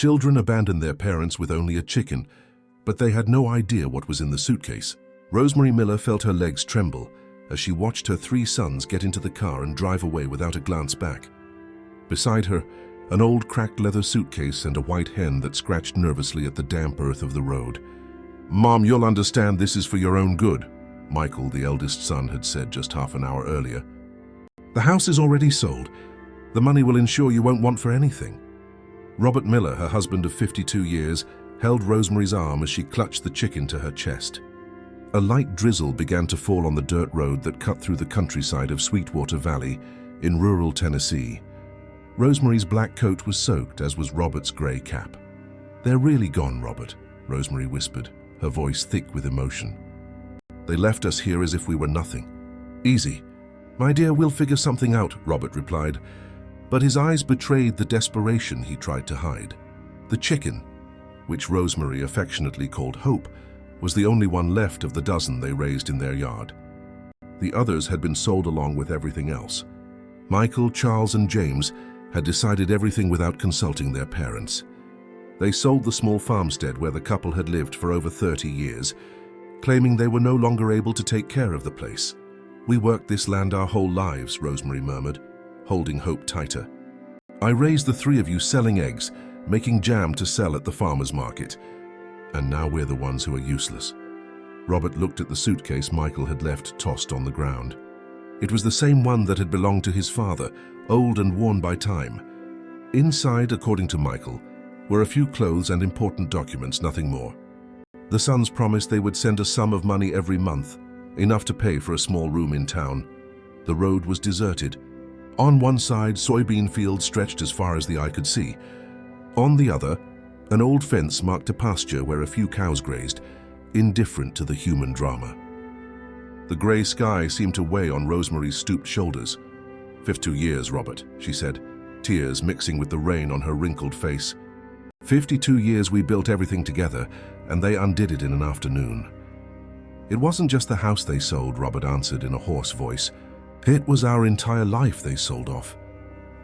Children abandoned their parents with only a chicken, but they had no idea what was in the suitcase. Rosemary Miller felt her legs tremble as she watched her 3 sons get into the car and drive away without a glance back. Beside her, an old cracked leather suitcase and a white hen that scratched nervously at the damp earth of the road. "Mom, you'll understand this is for your own good," Michael, the eldest son, had said just half an hour earlier. "The house is already sold. The money will ensure you won't want for anything." Robert Miller, her husband of 52 years, held Rosemary's arm as she clutched the chicken to her chest. A light drizzle began to fall on the dirt road that cut through the countryside of Sweetwater Valley in rural Tennessee. Rosemary's black coat was soaked, as was Robert's gray cap. "They're really gone, Robert," Rosemary whispered, her voice thick with emotion. "They left us here as if we were nothing." "Easy. My dear, we'll figure something out," Robert replied, but his eyes betrayed the desperation he tried to hide. The chicken, which Rosemary affectionately called Hope, was the only one left of the dozen they raised in their yard. The others had been sold along with everything else. Michael, Charles, and James had decided everything without consulting their parents. They sold the small farmstead where the couple had lived for over 30 years, claiming they were no longer able to take care of the place. "We worked this land our whole lives," Rosemary murmured, holding Hope tighter. "I raised the 3 of you selling eggs, making jam to sell at the farmer's market. And now we're the ones who are useless." Robert looked at the suitcase Michael had left tossed on the ground. It was the same one that had belonged to his father, old and worn by time. Inside, according to Michael, were a few clothes and important documents, nothing more. The sons promised they would send a sum of money every month, enough to pay for a small room in town. The road was deserted. On one side, soybean fields stretched as far as the eye could see. On the other, an old fence marked a pasture where a few cows grazed, indifferent to the human drama. The gray sky seemed to weigh on Rosemary's stooped shoulders. 52 years, Robert," she said, tears mixing with the rain on her wrinkled face. 52 years we built everything together, and they undid it in an afternoon." "It wasn't just the house they sold," Robert answered in a hoarse voice. "It was our entire life they sold off."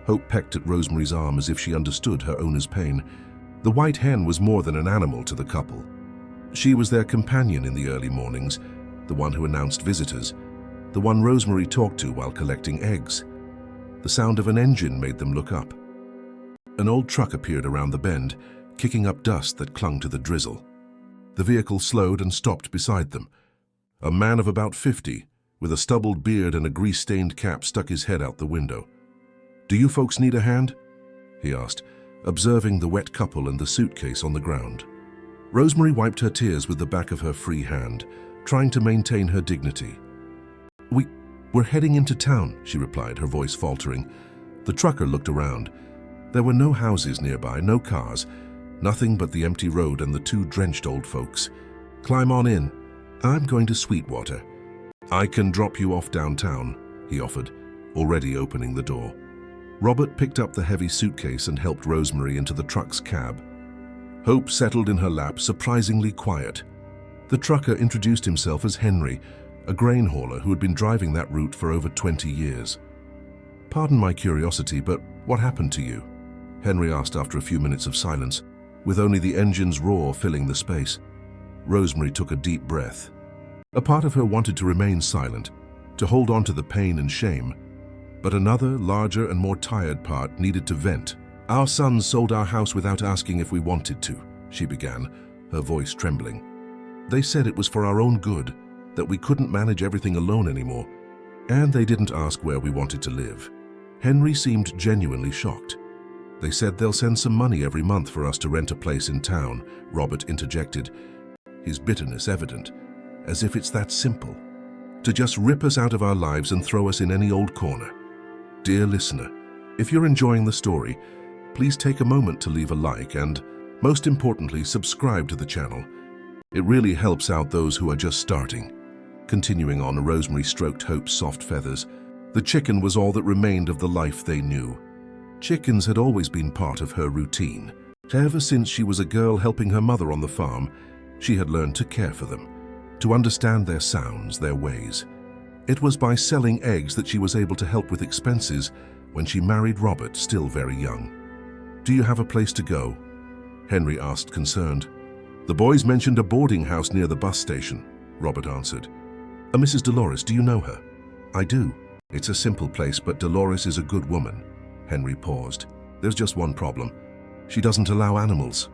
Hope pecked at Rosemary's arm as if she understood her owner's pain. The white hen was more than an animal to the couple. She was their companion in the early mornings, the one who announced visitors, the one Rosemary talked to while collecting eggs. The sound of an engine made them look up. An old truck appeared around the bend, kicking up dust that clung to the drizzle. The vehicle slowed and stopped beside them. A man of about 50, with a stubbled beard and a grease-stained cap, stuck his head out the window. "Do you folks need a hand?" he asked, observing the wet couple and the suitcase on the ground. Rosemary wiped her tears with the back of her free hand, trying to maintain her dignity. We're heading into town," she replied, her voice faltering. The trucker looked around. There were no houses nearby, no cars, nothing but the empty road and the 2 drenched old folks. "Climb on in. I'm going to Sweetwater." "I can drop you off downtown," he offered, already opening the door. Robert picked up the heavy suitcase and helped Rosemary into the truck's cab. Hope settled in her lap, surprisingly quiet. The trucker introduced himself as Henry, a grain hauler who had been driving that route for over 20 years. "Pardon my curiosity, but what happened to you?" Henry asked after a few minutes of silence, with only the engine's roar filling the space. Rosemary took a deep breath. A part of her wanted to remain silent, to hold on to the pain and shame, but another, larger and more tired part needed to vent. "Our sons sold our house without asking if we wanted to," she began, her voice trembling. "They said it was for our own good, that we couldn't manage everything alone anymore, and they didn't ask where we wanted to live." Henry seemed genuinely shocked. "They said they'll send some money every month for us to rent a place in town," Robert interjected, his bitterness evident, as if it's that simple. "To just rip us out of our lives and throw us in any old corner." Dear listener, if you're enjoying the story, please take a moment to leave a like and, most importantly, subscribe to the channel. It really helps out those who are just starting. Continuing on, Rosemary stroked Hope's soft feathers. The chicken was all that remained of the life they knew. Chickens had always been part of her routine. Ever since she was a girl helping her mother on the farm, she had learned to care for them, to understand their sounds, their ways. It was by selling eggs that she was able to help with expenses when she married Robert, still very young. "Do you have a place to go?" Henry asked, concerned. The boys mentioned a boarding house near the bus station, Robert answered. A Mrs. Dolores, do you know her? I do. It's a simple place, but Dolores is a good woman. Henry paused. There's just one problem. She doesn't allow animals.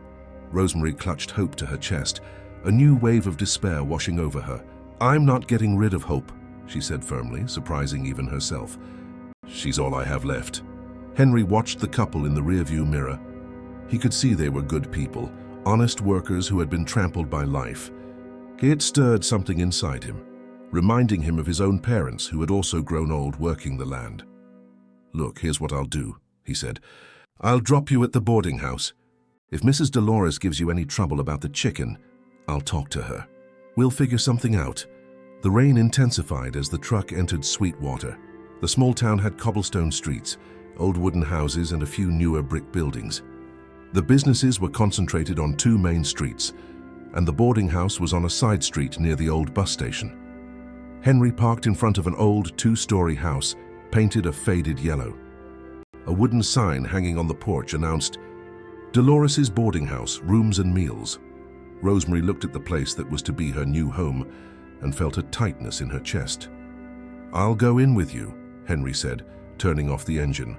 Rosemary clutched Hope to her chest, a new wave of despair washing over her. I'm not getting rid of Hope, she said firmly, surprising even herself. She's all I have left. Henry watched the couple in the rearview mirror. He could see they were good people, honest workers who had been trampled by life. It stirred something inside him, reminding him of his own parents who had also grown old working the land. Look, here's what I'll do, he said. I'll drop you at the boarding house. If Mrs. Dolores gives you any trouble about the chicken, I'll talk to her. We'll figure something out. The rain intensified as the truck entered Sweetwater. The small town had cobblestone streets, old wooden houses, and a few newer brick buildings. The businesses were concentrated on two main streets, and the boarding house was on a side street near the old bus station. Henry parked in front of an old two-story house, painted a faded yellow. A wooden sign hanging on the porch announced, Dolores's boarding house, rooms and meals. Rosemary looked at the place that was to be her new home and felt a tightness in her chest. I'll go in with you, Henry said, turning off the engine.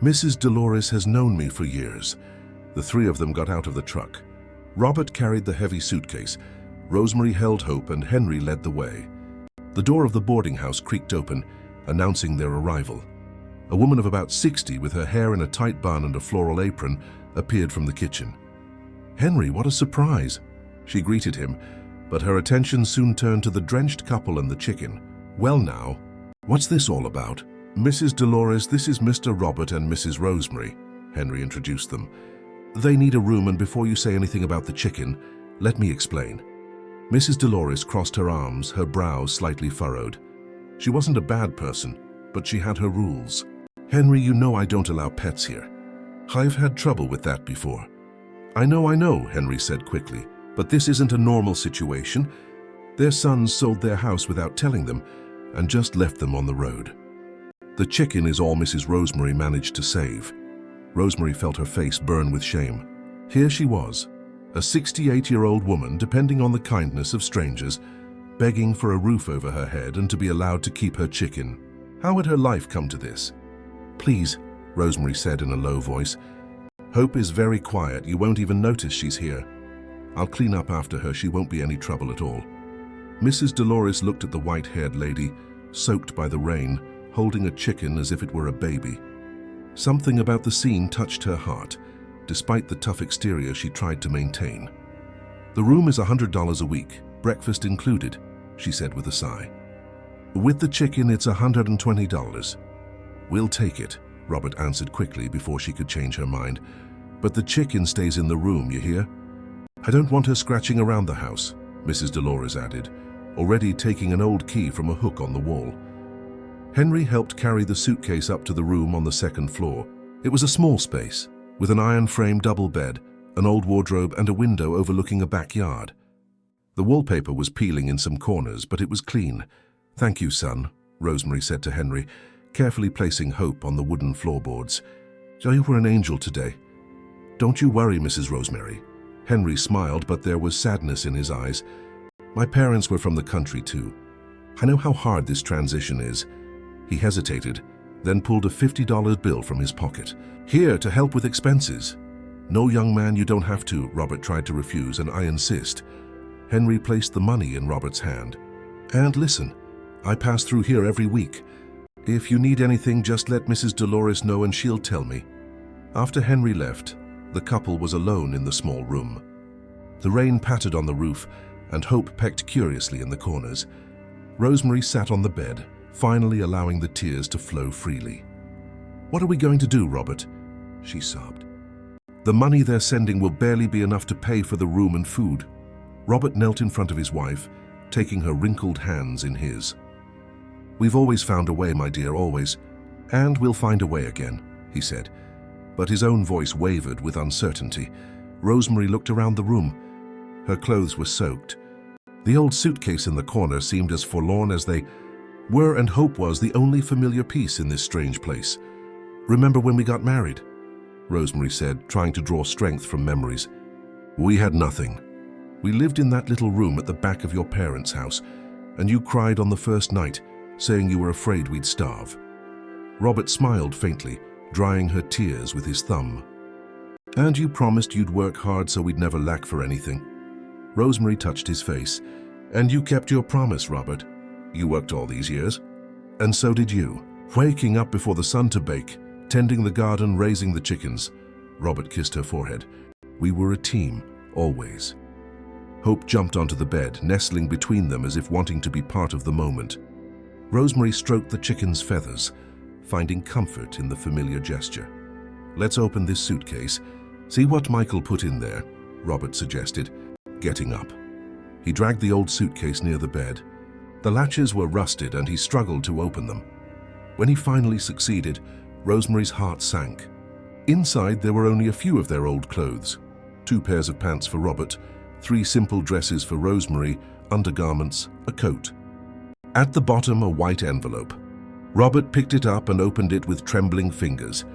Mrs. Dolores has known me for years. The three of them got out of the truck. Robert carried the heavy suitcase. Rosemary held Hope and Henry led the way. The door of the boarding house creaked open, announcing their arrival. A woman of about 60 with her hair in a tight bun and a floral apron appeared from the kitchen. Henry, what a surprise! She greeted him, but her attention soon turned to the drenched couple and the chicken. Well now, what's this all about? Mrs. Dolores, this is Mr. Robert and Mrs. Rosemary, Henry introduced them. They need a room, and before you say anything about the chicken, let me explain. Mrs. Dolores crossed her arms, her brows slightly furrowed. She wasn't a bad person, but she had her rules. Henry, you know I don't allow pets here. I've had trouble with that before. I know, Henry said quickly, but this isn't a normal situation. Their sons sold their house without telling them and just left them on the road. The chicken is all Mrs. Rosemary managed to save. Rosemary felt her face burn with shame. Here she was, a 68-year-old woman depending on the kindness of strangers, begging for a roof over her head and to be allowed to keep her chicken. How had her life come to this? Please, Rosemary said in a low voice. Hope is very quiet. You won't even notice she's here. I'll clean up after her. She won't be any trouble at all. Mrs. Dolores looked at the white-haired lady, soaked by the rain, holding a chicken as if it were a baby. Something about the scene touched her heart, despite the tough exterior she tried to maintain. The room is $100 a week, breakfast included, she said with a sigh. With the chicken, it's $120. We'll take it, Robert answered quickly before she could change her mind. But the chicken stays in the room, you hear? I don't want her scratching around the house, Mrs. Dolores added, already taking an old key from a hook on the wall. Henry helped carry the suitcase up to the room on the second floor. It was a small space, with an iron-frame double bed, an old wardrobe, and a window overlooking a backyard. The wallpaper was peeling in some corners, but it was clean. Thank you, son, Rosemary said to Henry, carefully placing Hope on the wooden floorboards. You were an angel today. Don't you worry, Mrs. Rosemary. Henry smiled, but there was sadness in his eyes. My parents were from the country too. I know how hard this transition is. He hesitated, then pulled a $50 bill from his pocket. Here, to help with expenses. No, young man, you don't have to, Robert tried to refuse, and I insist. Henry placed the money in Robert's hand. And listen, I pass through here every week. If you need anything, just let Mrs. Dolores know and she'll tell me. After Henry left, the couple was alone in the small room. The rain pattered on the roof, and Hope pecked curiously in the corners. Rosemary sat on the bed, finally allowing the tears to flow freely. What are we going to do, Robert? She sobbed. The money they're sending will barely be enough to pay for the room and food. Robert knelt in front of his wife, taking her wrinkled hands in his. We've always found a way, my dear, always. And we'll find a way again, he said. But his own voice wavered with uncertainty. Rosemary looked around the room. Her clothes were soaked. The old suitcase in the corner seemed as forlorn as they were, and Hope was the only familiar piece in this strange place. Remember when we got married? Rosemary said, trying to draw strength from memories. "We had nothing. We lived in that little room at the back of your parents' house, and you cried on the first night, saying you were afraid we'd starve." Robert smiled faintly, drying her tears with his thumb. "And you promised you'd work hard so we'd never lack for anything." Rosemary touched his face. "And you kept your promise, Robert. You worked all these years. And so did you. Waking up before the sun to bake, tending the garden, raising the chickens." Robert kissed her forehead. "We were a team, always." Hope jumped onto the bed, nestling between them as if wanting to be part of the moment. Rosemary stroked the chicken's feathers, finding comfort in the familiar gesture. "Let's open this suitcase. See what Michael put in there," Robert suggested, getting up. He dragged the old suitcase near the bed. The latches were rusted and he struggled to open them. When he finally succeeded, Rosemary's heart sank. Inside there were only a few of their old clothes. 2 pairs of pants for Robert, 3 simple dresses for Rosemary, undergarments, a coat. At the bottom, a white envelope. Robert picked it up and opened it with trembling fingers.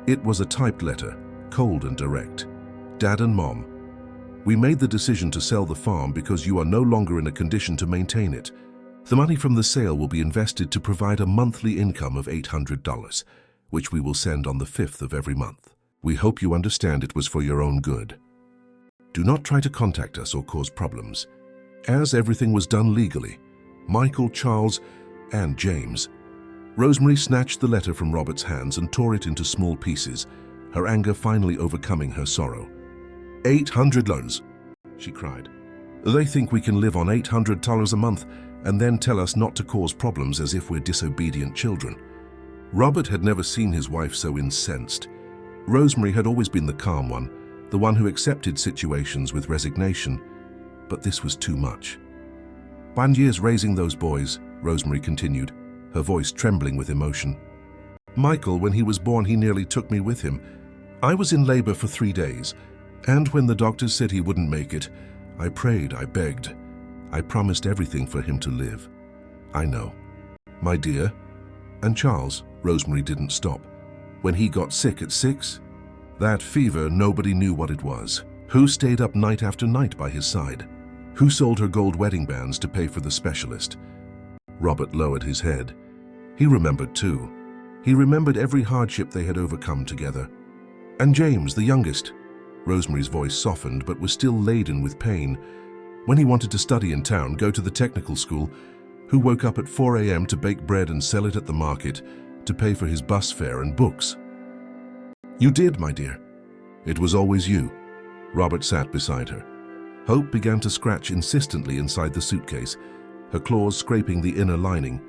It was a typed letter, cold and direct. "Dad and Mom, we made the decision to sell the farm because you are no longer in a condition to maintain it. The money from the sale will be invested to provide a monthly income of $800, which we will send on the 5th of every month. We hope you understand it was for your own good. Do not try to contact us or cause problems. As everything was done legally, Michael, Charles, and James." Rosemary snatched the letter from Robert's hands and tore it into small pieces, her anger finally overcoming her sorrow. $800, she cried. "They think we can live on $800 a month and then tell us not to cause problems as if we're disobedient children." Robert had never seen his wife so incensed. Rosemary had always been the calm one, the one who accepted situations with resignation, but this was too much. "1 year's raising those boys," Rosemary continued, her voice trembling with emotion. "Michael, when he was born, he nearly took me with him. I was in labor for 3 days, and when the doctors said he wouldn't make it, I prayed, I begged. I promised everything for him to live. I know. My dear, and Charles," Rosemary didn't stop. "When he got sick at 6, that fever, nobody knew what it was. Who stayed up night after night by his side? Who sold her gold wedding bands to pay for the specialist?" Robert lowered his head. He remembered too. He remembered every hardship they had overcome together. "And James, the youngest," Rosemary's voice softened but was still laden with pain. "When he wanted to study in town, go to the technical school, who woke up at 4 a.m. to bake bread and sell it at the market to pay for his bus fare and books." "You did, my dear. It was always you." Robert sat beside her. Hope began to scratch insistently inside the suitcase, her claws scraping the inner lining.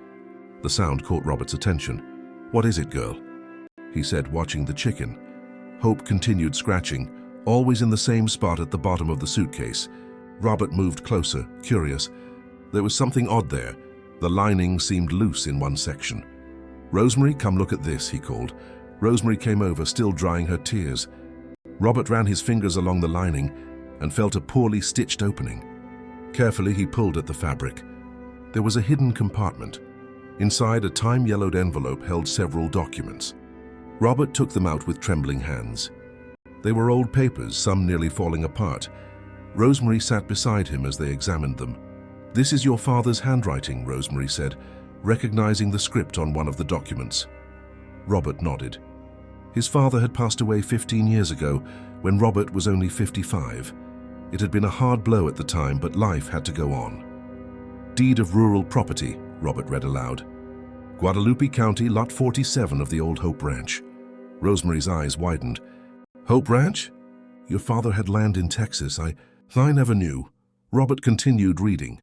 The sound caught Robert's attention. "What is it, girl?" he said, watching the chicken. Hope continued scratching, always in the same spot at the bottom of the suitcase. Robert moved closer, curious. There was something odd there. The lining seemed loose in one section. "Rosemary, come look at this," he called. Rosemary came over, still drying her tears. Robert ran his fingers along the lining and felt a poorly stitched opening. Carefully, he pulled at the fabric. There was a hidden compartment. Inside, a time-yellowed envelope held several documents. Robert took them out with trembling hands. They were old papers, some nearly falling apart. Rosemary sat beside him as they examined them. "This is your father's handwriting," Rosemary said, recognizing the script on one of the documents. Robert nodded. His father had passed away 15 years ago, when Robert was only 55. It had been a hard blow at the time, but life had to go on. "Deed of rural property," Robert read aloud. "Guadalupe County, Lot 47 of the old Hope Ranch." Rosemary's eyes widened. "Hope Ranch? Your father had land in Texas. I never knew." Robert continued reading.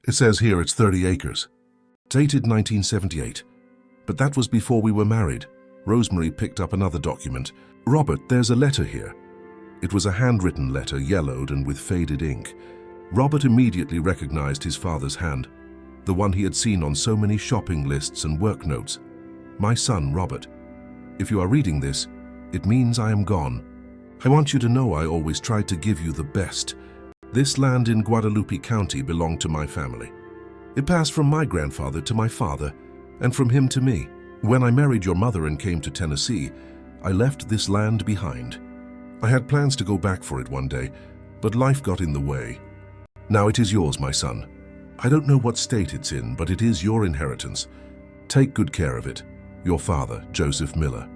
"It says here it's 30 acres. Dated 1978. But that was before we were married." Rosemary picked up another document. "Robert, there's a letter here." It was a handwritten letter, yellowed and with faded ink. Robert immediately recognized his father's hand, the one he had seen on so many shopping lists and work notes. "My son, Robert, if you are reading this, it means I am gone. I want you to know I always tried to give you the best. This land in Guadalupe County belonged to my family. It passed from my grandfather to my father, and from him to me. When I married your mother and came to Tennessee, I left this land behind. I had plans to go back for it one day, but life got in the way. Now it is yours, my son. I don't know what state it's in, but it is your inheritance. Take good care of it. Your father, Joseph Miller.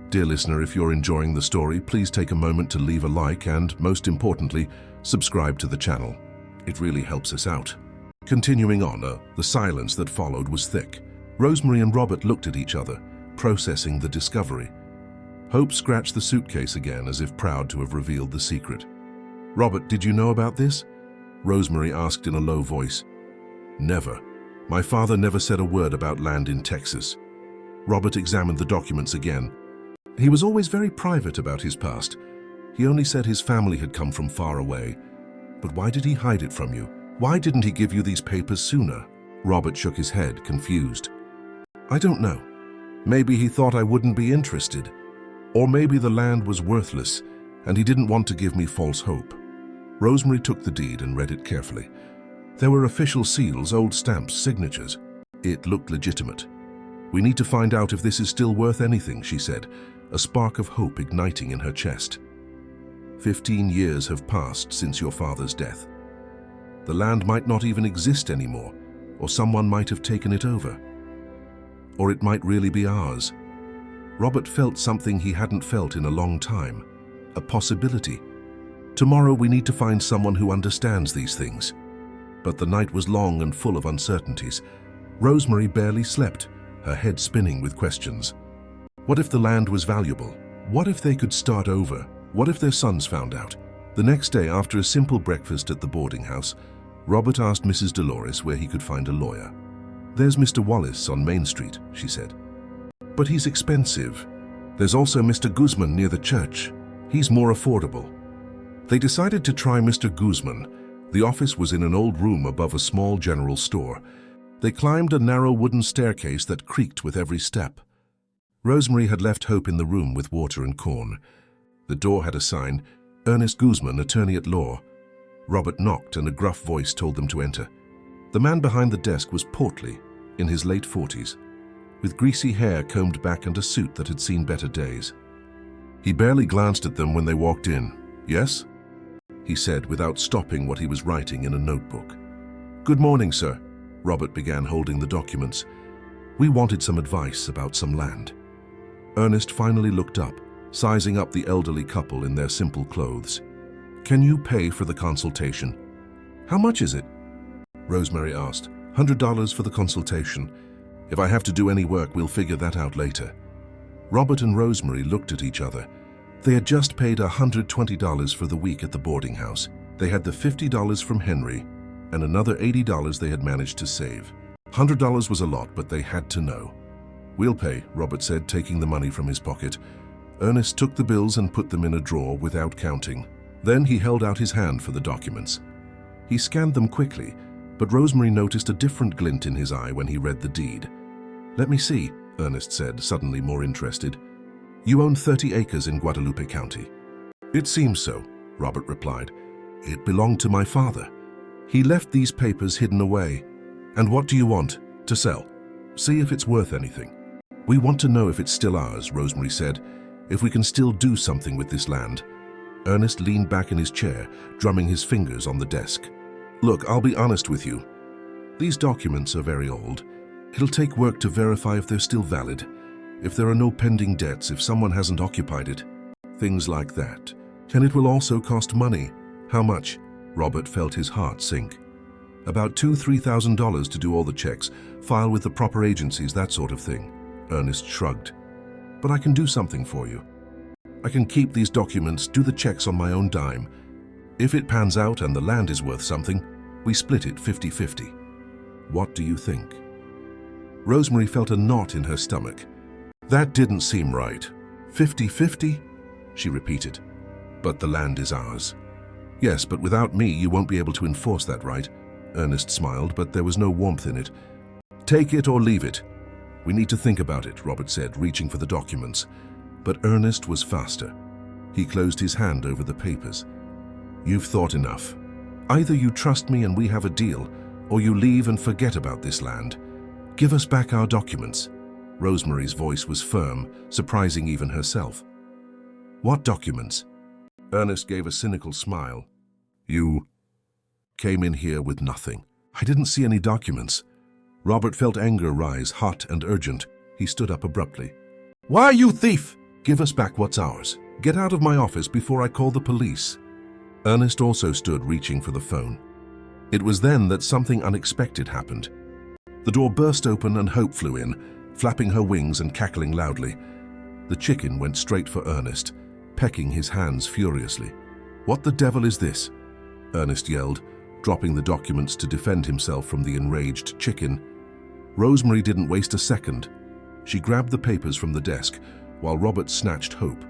Dear listener, if you're enjoying the story, please take a moment to leave a like and, most importantly, subscribe to the channel. It really helps us out. Continuing on, the silence that followed was thick. Rosemary and Robert looked at each other, processing the discovery. Hope scratched the suitcase again, as if proud to have revealed the secret. Robert, did you know about this? Rosemary asked in a low voice. Never. My father never said a word about land in Texas. Robert examined the documents again. He was always very private about his past. He only said his family had come from far away. But why did he hide it from you? Why didn't he give you these papers sooner? Robert shook his head, confused. I don't know. Maybe he thought I wouldn't be interested. Or maybe the land was worthless, and he didn't want to give me false hope. Rosemary took the deed and read it carefully. There were official seals, old stamps, signatures. It looked legitimate. We need to find out if this is still worth anything, she said, a spark of hope igniting in her chest. 15 years have passed since your father's death. The land might not even exist anymore, or someone might have taken it over. Or it might really be ours. Robert felt something he hadn't felt in a long time, a possibility. Tomorrow we need to find someone who understands these things. But the night was long and full of uncertainties. Rosemary barely slept, her head spinning with questions. What if the land was valuable? What if they could start over? What if their sons found out? The next day, after a simple breakfast at the boarding house, Robert asked Mrs. Dolores where he could find a lawyer. There's Mr. Wallace on Main Street, she said. But he's expensive. There's also Mr. Guzman near the church. He's more affordable. They decided to try Mr. Guzman. The office was in an old room above a small general store. They climbed a narrow wooden staircase that creaked with every step. Rosemary had left Hope in the room with water and corn. The door had a sign, Ernest Guzman, attorney at law. Robert knocked and a gruff voice told them to enter. The man behind the desk was portly, in his late 40s, with greasy hair combed back and a suit that had seen better days. He barely glanced at them when they walked in. Yes? He said without stopping what he was writing in a notebook. Good morning, sir. Robert began holding the documents. We wanted some advice about some land. Ernest finally looked up, sizing up the elderly couple in their simple clothes. Can you pay for the consultation? How much is it? Rosemary asked. $100 for the consultation. If I have to do any work, we'll figure that out later. Robert and Rosemary looked at each other. They had just paid $120 for the week at the boarding house. They had the $50 from Henry and another $80 they had managed to save. $100 was a lot, but they had to know. We'll pay, Robert said, taking the money from his pocket. Ernest took the bills and put them in a drawer without counting. Then he held out his hand for the documents. He scanned them quickly, but Rosemary noticed a different glint in his eye when he read the deed. Let me see, Ernest said, suddenly more interested. You own 30 acres in Guadalupe County. It seems so, Robert replied. It belonged to my father. He left these papers hidden away. And what do you want? To sell. See if it's worth anything. We want to know if it's still ours, Rosemary said. If we can still do something with this land. Ernest leaned back in his chair, drumming his fingers on the desk. Look, I'll be honest with you. These documents are very old. It'll take work to verify if they're still valid, if there are no pending debts, if someone hasn't occupied it, things like that. And it will also cost money. How much? Robert felt his heart sink. About $2,000–3,000 to do all the checks, file with the proper agencies, that sort of thing. Ernest shrugged. But I can do something for you. I can keep these documents, do the checks on my own dime. If it pans out and the land is worth something, we split it 50-50. What do you think? Rosemary felt a knot in her stomach. That didn't seem right. 50-50? She repeated. But the land is ours. Yes, but without me, you won't be able to enforce that right. Ernest smiled, but there was no warmth in it. Take it or leave it. We need to think about it, Robert said, reaching for the documents. But Ernest was faster. He closed his hand over the papers. You've thought enough. Either you trust me and we have a deal, or you leave and forget about this land. Give us back our documents. Rosemary's voice was firm, surprising even herself. "What documents?" Ernest gave a cynical smile. "You came in here with nothing." "I didn't see any documents." Robert felt anger rise, hot and urgent. He stood up abruptly. "Why, you thief! Give us back what's ours. Get out of my office before I call the police." Ernest also stood, reaching for the phone. It was then that something unexpected happened. The door burst open and Hope flew in, flapping her wings and cackling loudly. The chicken went straight for Ernest, pecking his hands furiously. "What the devil is this?" Ernest yelled, dropping the documents to defend himself from the enraged chicken. Rosemary didn't waste a second. She grabbed the papers from the desk, while Robert snatched Hope.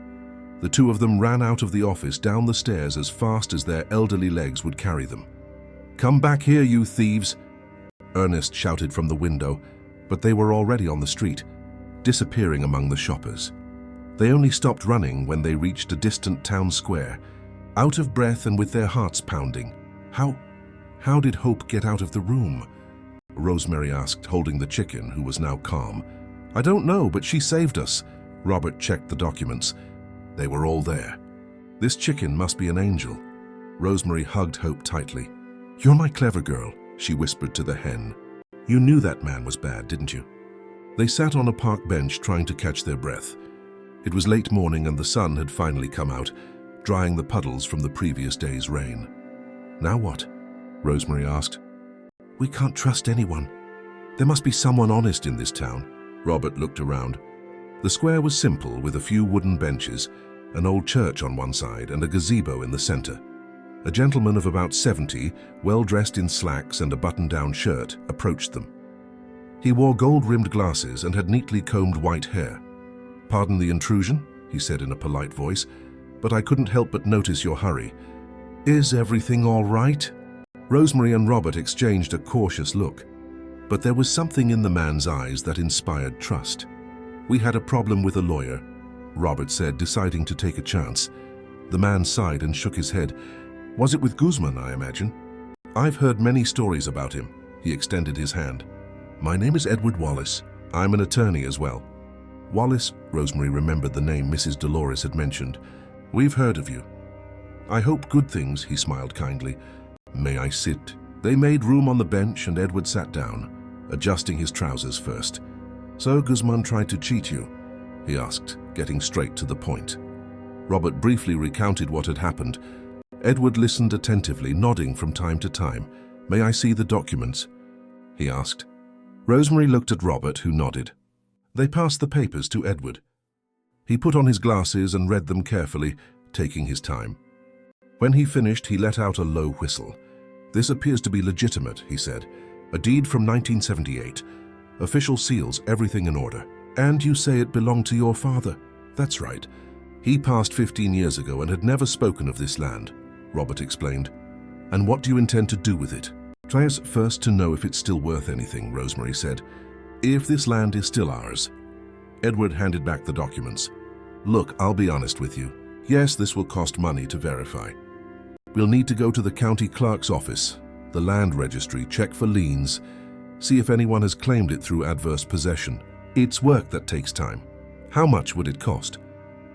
The two of them ran out of the office down the stairs as fast as their elderly legs would carry them. "Come back here, you thieves!" Ernest shouted from the window, but they were already on the street, disappearing among the shoppers. They only stopped running when they reached a distant town square, out of breath and with their hearts pounding. How did Hope get out of the room?" Rosemary asked, holding the chicken, who was now calm. "I don't know, but she saved us." Robert checked the documents. They were all there. "This chicken must be an angel." Rosemary hugged Hope tightly. "You're my clever girl," she whispered to the hen. "You knew that man was bad, didn't you?" They sat on a park bench trying to catch their breath. It was late morning and the sun had finally come out, drying the puddles from the previous day's rain. "Now what?" Rosemary asked. "We can't trust anyone. There must be someone honest in this town." Robert looked around. The square was simple, with a few wooden benches, an old church on one side and a gazebo in the center. A gentleman of about 70, well dressed in slacks and a button-down shirt, approached them. He wore gold-rimmed glasses and had neatly combed white hair. "Pardon the intrusion," he said in a polite voice, "but I couldn't help but notice your hurry. Is everything all right?" Rosemary and Robert exchanged a cautious look, but there was something in the man's eyes that inspired trust. "We had a problem with a lawyer," Robert said, deciding to take a chance. The man sighed and shook his head. "Was it with Guzman, I imagine?" "I've heard many stories about him." He extended his hand. "My name is Edward Wallace. I'm an attorney as well." "Wallace," Rosemary remembered the name Mrs. Dolores had mentioned. "We've heard of you." "I hope good things," he smiled kindly. "May I sit?" They made room on the bench and Edward sat down, adjusting his trousers first. "So Guzman tried to cheat you?" he asked, getting straight to the point. Robert briefly recounted what had happened. Edward listened attentively, nodding from time to time. "May I see the documents?" he asked. Rosemary looked at Robert, who nodded. They passed the papers to Edward. He put on his glasses and read them carefully, taking his time. When he finished, he let out a low whistle. "This appears to be legitimate," he said. "A deed from 1978. Official seals, everything in order. And you say it belonged to your father?" "That's right. He passed 15 years ago and had never spoken of this land," Robert explained. "And what do you intend to do with it?" "Try us first to know if it's still worth anything," Rosemary said. "If this land is still ours." Edward handed back the documents. "Look, I'll be honest with you. Yes, this will cost money to verify. We'll need to go to the county clerk's office, the land registry, check for liens, see if anyone has claimed it through adverse possession. It's work that takes time." "How much would it cost?"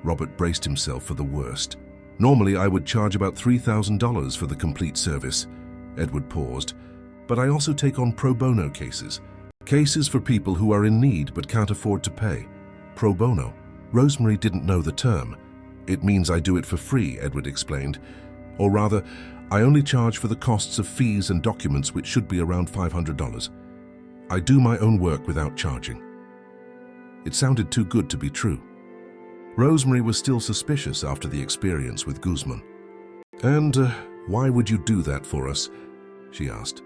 Robert braced himself for the worst. "Normally, I would charge about $3,000 for the complete service." Edward paused. "But I also take on pro bono cases. Cases for people who are in need but can't afford to pay." "Pro bono?" Rosemary didn't know the term. "It means I do it for free," Edward explained. "Or rather, I only charge for the costs of fees and documents, which should be around $500. I do my own work without charging." It sounded too good to be true. Rosemary was still suspicious after the experience with Guzman. "And why would you do that for us?" she asked.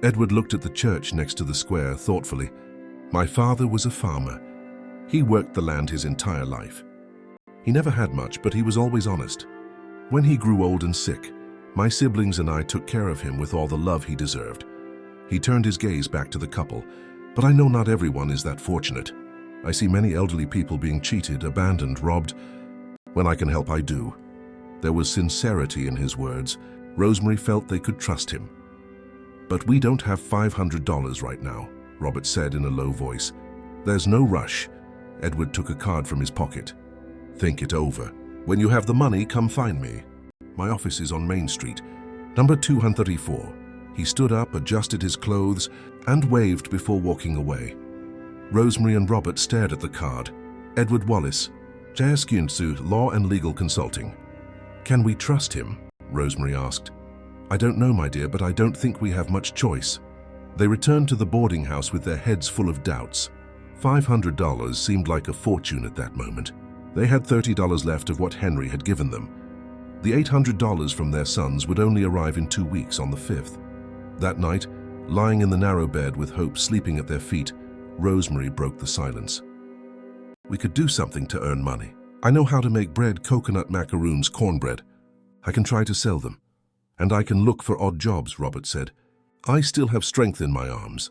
Edward looked at the church next to the square thoughtfully. "My father was a farmer. He worked the land his entire life. He never had much, but he was always honest. When he grew old and sick, my siblings and I took care of him with all the love he deserved." He turned his gaze back to the couple. "But I know not everyone is that fortunate. I see many elderly people being cheated, abandoned, robbed. When I can help, I do." There was sincerity in his words. Rosemary felt they could trust him. "But we don't have $500 right now," Robert said in a low voice. There's no rush. Edward took a card from his pocket. Think it over. When you have the money, come find me. My office is on Main Street, number 234. He stood up, adjusted his clothes, and waved before walking away. Rosemary and Robert stared at the card. Edward Wallace, JS Law and Legal Consulting. Can we trust him? Rosemary asked. I don't know, my dear, but I don't think we have much choice. They returned to the boarding house with their heads full of doubts. $500 seemed like a fortune at that moment. They had $30 left of what Henry had given them. The $800 from their sons would only arrive in 2 weeks on the 5th. That night, lying in the narrow bed with Hope sleeping at their feet, Rosemary broke the silence. We could do something to earn money. I know how to make bread, coconut macaroons, cornbread. I can try to sell them. And I can look for odd jobs, Robert said. I still have strength in my arms.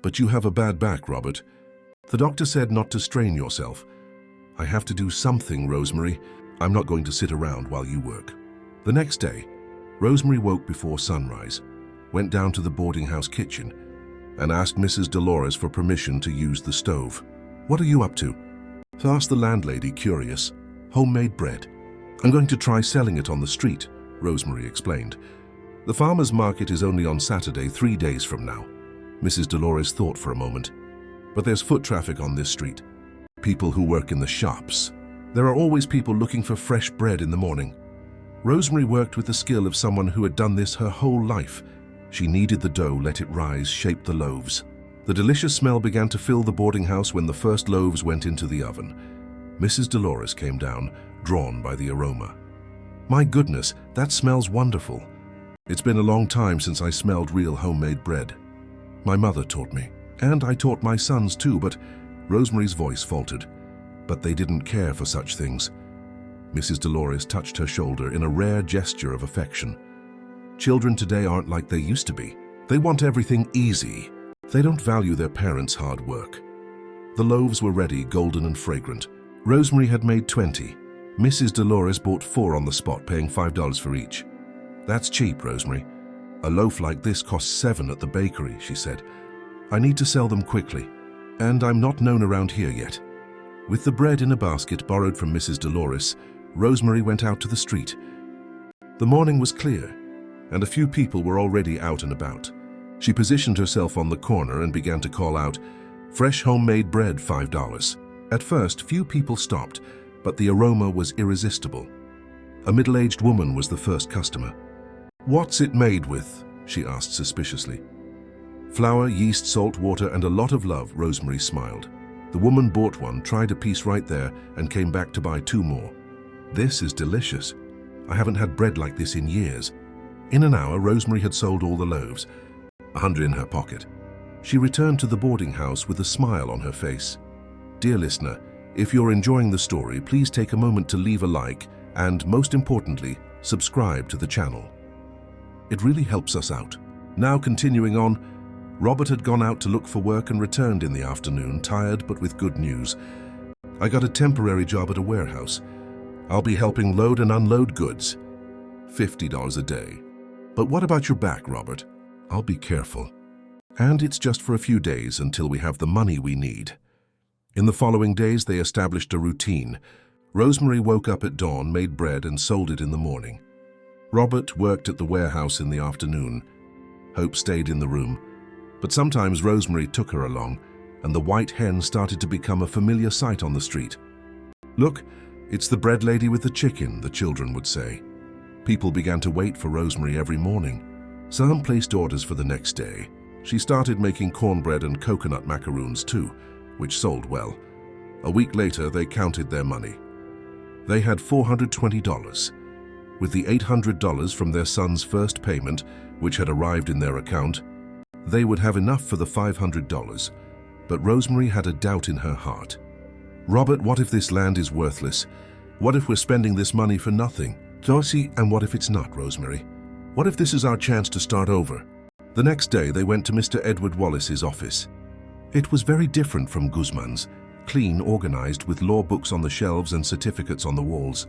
But you have a bad back, Robert. The doctor said not to strain yourself. I have to do something, Rosemary. I'm not going to sit around while you work. The next day, Rosemary woke before sunrise, went down to the boarding house kitchen, and asked Mrs. Dolores for permission to use the stove. What are you up to? Asked the landlady, curious. Homemade bread. I'm going to try selling it on the street, Rosemary explained. The farmer's market is only on Saturday, 3 days from now. Mrs. Dolores thought for a moment. But there's foot traffic on this street. People who work in the shops. There are always people looking for fresh bread in the morning. Rosemary worked with the skill of someone who had done this her whole life. She kneaded the dough, let it rise, shaped the loaves. The delicious smell began to fill the boarding house when the first loaves went into the oven. Mrs. Dolores came down, drawn by the aroma. My goodness, that smells wonderful. It's been a long time since I smelled real homemade bread. My mother taught me, and I taught my sons too, but Rosemary's voice faltered. But they didn't care for such things. Mrs. Dolores touched her shoulder in a rare gesture of affection. Children today aren't like they used to be. They want everything easy. They don't value their parents' hard work. The loaves were ready, golden and fragrant. Rosemary had made 20. Mrs. Dolores bought 4 on the spot, paying $5 for each. That's cheap, Rosemary. A loaf like this costs $7 at the bakery, she said. I need to sell them quickly, and I'm not known around here yet. With the bread in a basket borrowed from Mrs. Dolores, Rosemary went out to the street. The morning was clear, and a few people were already out and about. She positioned herself on the corner and began to call out, "Fresh homemade bread, $5. At first, few people stopped, but the aroma was irresistible. A middle-aged woman was the first customer. What's it made with? She asked suspiciously. Flour, yeast, salt, water, and a lot of love, Rosemary smiled. The woman bought one, tried a piece right there, and came back to buy 2 more. This is delicious. I haven't had bread like this in years. In an hour, Rosemary had sold all the loaves, $100 in her pocket. She returned to the boarding house with a smile on her face. Dear listener, if you're enjoying the story, please take a moment to leave a like and, most importantly, subscribe to the channel. It really helps us out. Now continuing on, Robert had gone out to look for work and returned in the afternoon, tired but with good news. I got a temporary job at a warehouse. I'll be helping load and unload goods. $50 a day. But what about your back, Robert? I'll be careful. And it's just for a few days until we have the money we need. In the following days, they established a routine. Rosemary woke up at dawn, made bread, and sold it in the morning. Robert worked at the warehouse in the afternoon. Hope stayed in the room. But sometimes Rosemary took her along, and the white hen started to become a familiar sight on the street. Look, it's the bread lady with the chicken, the children would say. People began to wait for Rosemary every morning. Some placed orders for the next day. She started making cornbread and coconut macaroons too, which sold well. A week later, they counted their money. They had $420. With the $800 from their son's first payment, which had arrived in their account, they would have enough for the $500. But Rosemary had a doubt in her heart. Robert, what if this land is worthless? What if we're spending this money for nothing? Darcy, and what if it's not, Rosemary? What if this is our chance to start over? The next day, they went to Mr. Edward Wallace's office. It was very different from Guzman's, clean, organized, with law books on the shelves and certificates on the walls.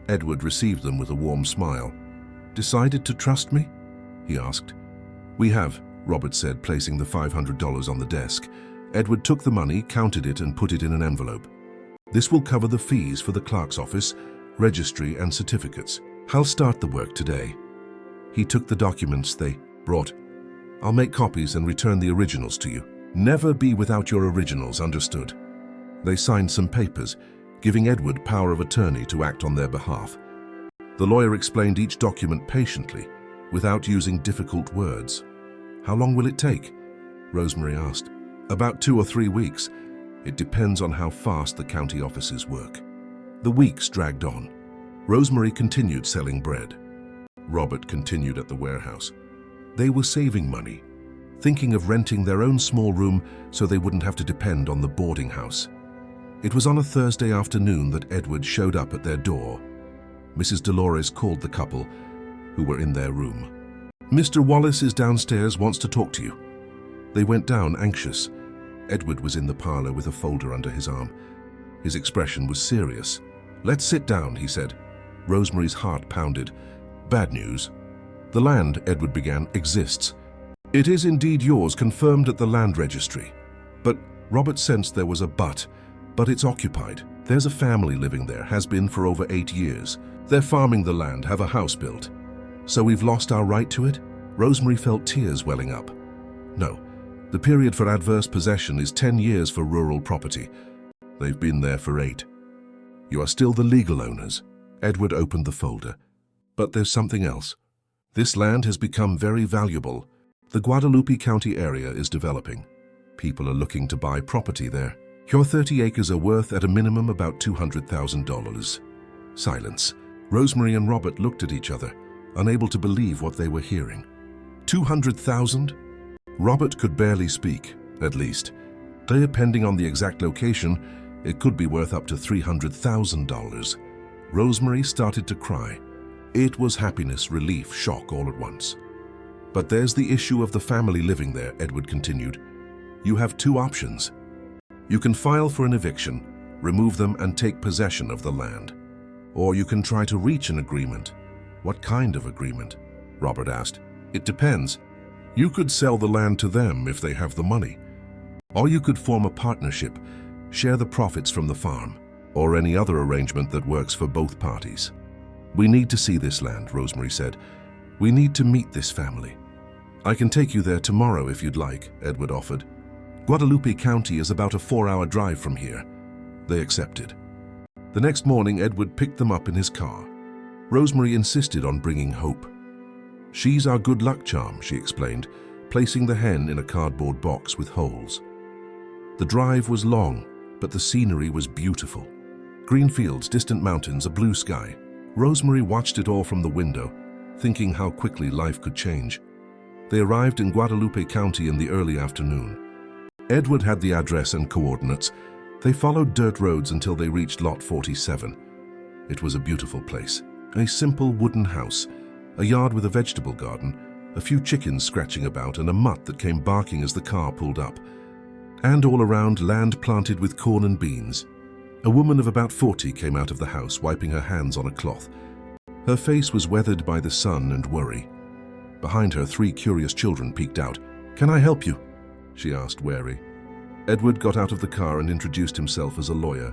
Edward received them with a warm smile. Decided to trust me? He asked. We have, Robert said, placing the $500 on the desk. Edward took the money, counted it, and put it in an envelope. This will cover the fees for the clerk's office, registry, and certificates. I'll start the work today. He took the documents they brought. I'll make copies and return the originals to you. Never be without your originals, understood? They signed some papers, giving Edward power of attorney to act on their behalf. The lawyer explained each document patiently, without using difficult words. How long will it take? Rosemary asked. About 2 or 3 weeks. It depends on how fast the county offices work. The weeks dragged on. Rosemary continued selling bread. Robert continued at the warehouse. They were saving money, thinking of renting their own small room so they wouldn't have to depend on the boarding house. It was on a Thursday afternoon that Edward showed up at their door. Mrs. Dolores called the couple, who were in their room. "Mr. Wallace is downstairs, wants to talk to you." They went down, anxious. Edward was in the parlor with a folder under his arm. His expression was serious. "Let's sit down," he said. Rosemary's heart pounded. "Bad news." "The land," Edward began, "exists. It is indeed yours, confirmed at the land registry. But," Robert sensed there was a but it's occupied. There's a family living there, has been for over 8 years. They're farming the land, have a house built. So we've lost our right to it? Rosemary felt tears welling up. No. The period for adverse possession is 10 years for rural property. They've been there for 8. You are still the legal owners. Edward opened the folder. But there's something else. This land has become very valuable. The Guadalupe County area is developing. People are looking to buy property there. Your 30 acres are worth at a minimum about $200,000. Silence. Rosemary and Robert looked at each other, unable to believe what they were hearing. 200,000? Robert could barely speak, at least. Depending on the exact location, it could be worth up to $300,000. Rosemary started to cry. It was happiness, relief, shock all at once. But there's the issue of the family living there, Edward continued. You have 2 options. You can file for an eviction, remove them and take possession of the land. Or you can try to reach an agreement. What kind of agreement? Robert asked. It depends. You could sell the land to them if they have the money. Or you could form a partnership, share the profits from the farm, or any other arrangement that works for both parties. We need to see this land, Rosemary said. We need to meet this family. I can take you there tomorrow if you'd like, Edward offered. Guadalupe County is about a 4-hour drive from here. They accepted. The next morning, Edward picked them up in his car. Rosemary insisted on bringing Hope. She's our good luck charm, she explained, placing the hen in a cardboard box with holes. The drive was long, but the scenery was beautiful. Green fields, distant mountains, a blue sky. Rosemary watched it all from the window, thinking how quickly life could change. They arrived in Guadalupe County in the early afternoon. Edward had the address and coordinates. They followed dirt roads until they reached Lot 47. It was a beautiful place. A simple wooden house, a yard with a vegetable garden, a few chickens scratching about, and a mutt that came barking as the car pulled up. And all around, land planted with corn and beans. A woman of about 40 came out of the house, wiping her hands on a cloth. Her face was weathered by the sun and worry. Behind her, 3 curious children peeked out. "Can I help you?" she asked, wary. Edward got out of the car and introduced himself as a lawyer.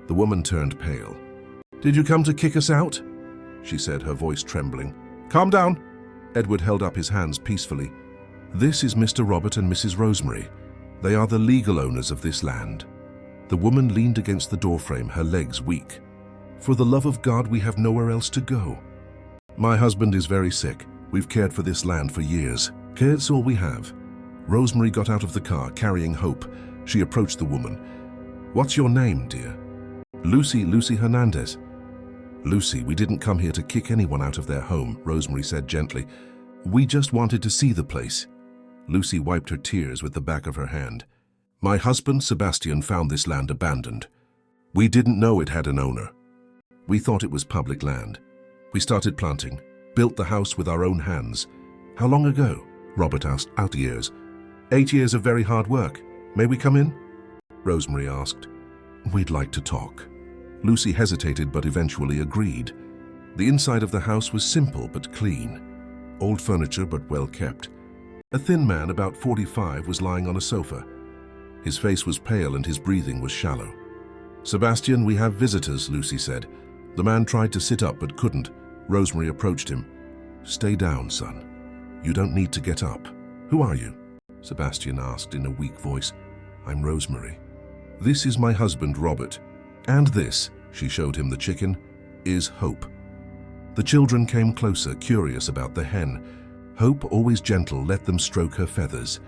The woman turned pale. "Did you come to kick us out?" she said, her voice trembling. "Calm down." Edward held up his hands peacefully. "This is Mr. Robert and Mrs. Rosemary. They are the legal owners of this land." The woman leaned against the doorframe, her legs weak. "For the love of God, we have nowhere else to go. My husband is very sick. We've cared for this land for years. Care's all we have." Rosemary got out of the car, carrying Hope. She approached the woman. "What's your name, dear?" Lucy Hernandez." "Lucy, we didn't come here to kick anyone out of their home," Rosemary said gently. "We just wanted to see the place." Lucy wiped her tears with the back of her hand. "My husband, Sebastian, found this land abandoned. We didn't know it had an owner. We thought it was public land. We started planting, built the house with our own hands." "How long ago?" Robert asked. "Out years. 8 years of very hard work. May we come in?" Rosemary asked. "We'd like to talk." Lucy hesitated but eventually agreed. The inside of the house was simple but clean. Old furniture but well kept. A thin man, about 45, was lying on a sofa. His face was pale and his breathing was shallow. "Sebastian, we have visitors," Lucy said. The man tried to sit up but couldn't. Rosemary approached him. "Stay down, son. You don't need to get up." "Who are you?" Sebastian asked in a weak voice. "I'm Rosemary. This is my husband, Robert. And this," she showed him the chicken, "is Hope." The children came closer, curious about the hen. Hope, always gentle, let them stroke her feathers.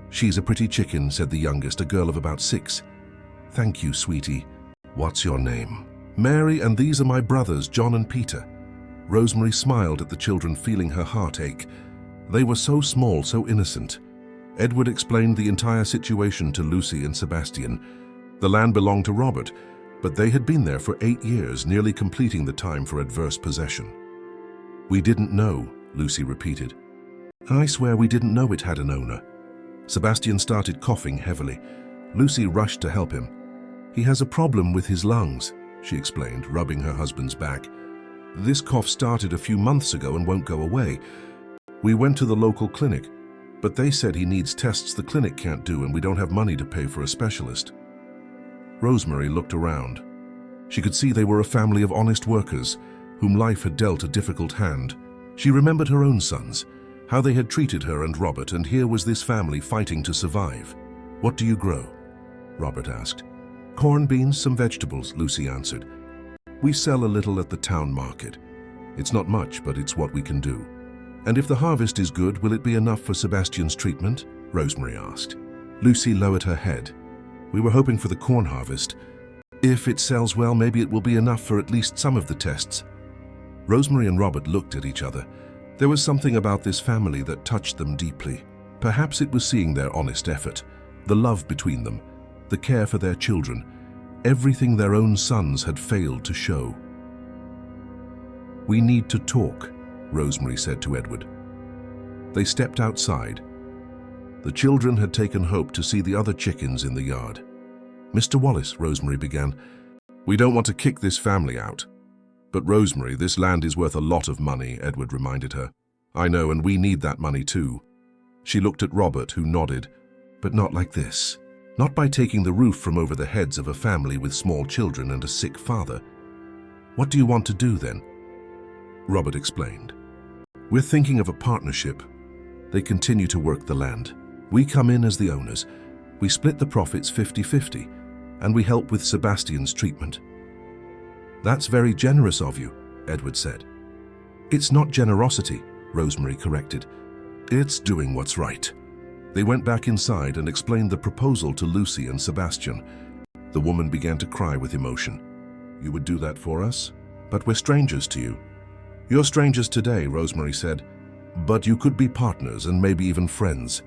"She's a pretty chicken," said the youngest, a girl of about 6. "Thank you, sweetie. What's your name?" "Mary, and these are my brothers, John and Peter." Rosemary smiled at the children, feeling her heart ache. They were so small, so innocent. Edward explained the entire situation to Lucy and Sebastian. The land belonged to Robert, but they had been there for 8 years, nearly completing the time for adverse possession. "We didn't know," Lucy repeated. "I swear we didn't know it had an owner." Sebastian started coughing heavily. Lucy rushed to help him. "He has a problem with his lungs," she explained, rubbing her husband's back. "This cough started a few months ago and won't go away. We went to the local clinic, but they said he needs tests the clinic can't do and we don't have money to pay for a specialist." Rosemary looked around. She could see they were a family of honest workers whom life had dealt a difficult hand. She remembered her own sons, how they had treated her and Robert, and here was this family fighting to survive. "What do you grow?" Robert asked. "Corn, beans, some vegetables," Lucy answered. "We sell a little at the town market. It's not much, but it's what we can do." "And if the harvest is good, will it be enough for Sebastian's treatment?" Rosemary asked. Lucy lowered her head. "We were hoping for the corn harvest. If it sells well, maybe it will be enough for at least some of the tests." Rosemary and Robert looked at each other. There was something about this family that touched them deeply. Perhaps it was seeing their honest effort, the love between them, the care for their children, everything their own sons had failed to show. "We need to talk," Rosemary said to Edward. They stepped outside. The children had taken Hope to see the other chickens in the yard. "Mr. Wallace," Rosemary began, "we don't want to kick this family out." "But Rosemary, this land is worth a lot of money," Edward reminded her. "I know, and we need that money too." She looked at Robert, who nodded. "But not like this. Not by taking the roof from over the heads of a family with small children and a sick father." "What do you want to do then?" Robert explained. "We're thinking of a partnership. They continue to work the land. We come in as the owners. We split the profits 50-50, and we help with Sebastian's treatment." "That's very generous of you," Edward said. "It's not generosity," Rosemary corrected. "It's doing what's right." They went back inside and explained the proposal to Lucy and Sebastian. The woman began to cry with emotion. "You would do that for us? But we're strangers to you." "You're strangers today," Rosemary said, "but you could be partners and maybe even friends."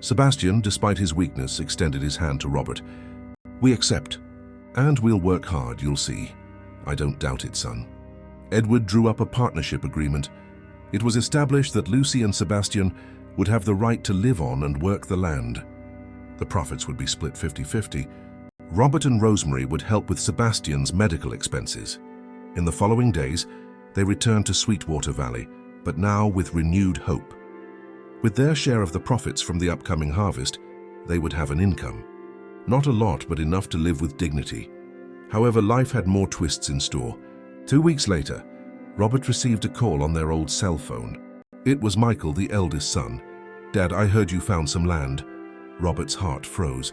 Sebastian, despite his weakness, extended his hand to Robert. "We accept. And we'll work hard, you'll see." "I don't doubt it, son." Edward drew up a partnership agreement. It was established that Lucy and Sebastian would have the right to live on and work the land. The profits would be split 50-50. Robert and Rosemary would help with Sebastian's medical expenses. In the following days, they returned to Sweetwater Valley, but now with renewed hope. With their share of the profits from the upcoming harvest, they would have an income. Not a lot, but enough to live with dignity. However, life had more twists in store. 2 weeks later, Robert received a call on their old cell phone. It was Michael, the eldest son. "Dad, I heard you found some land." Robert's heart froze.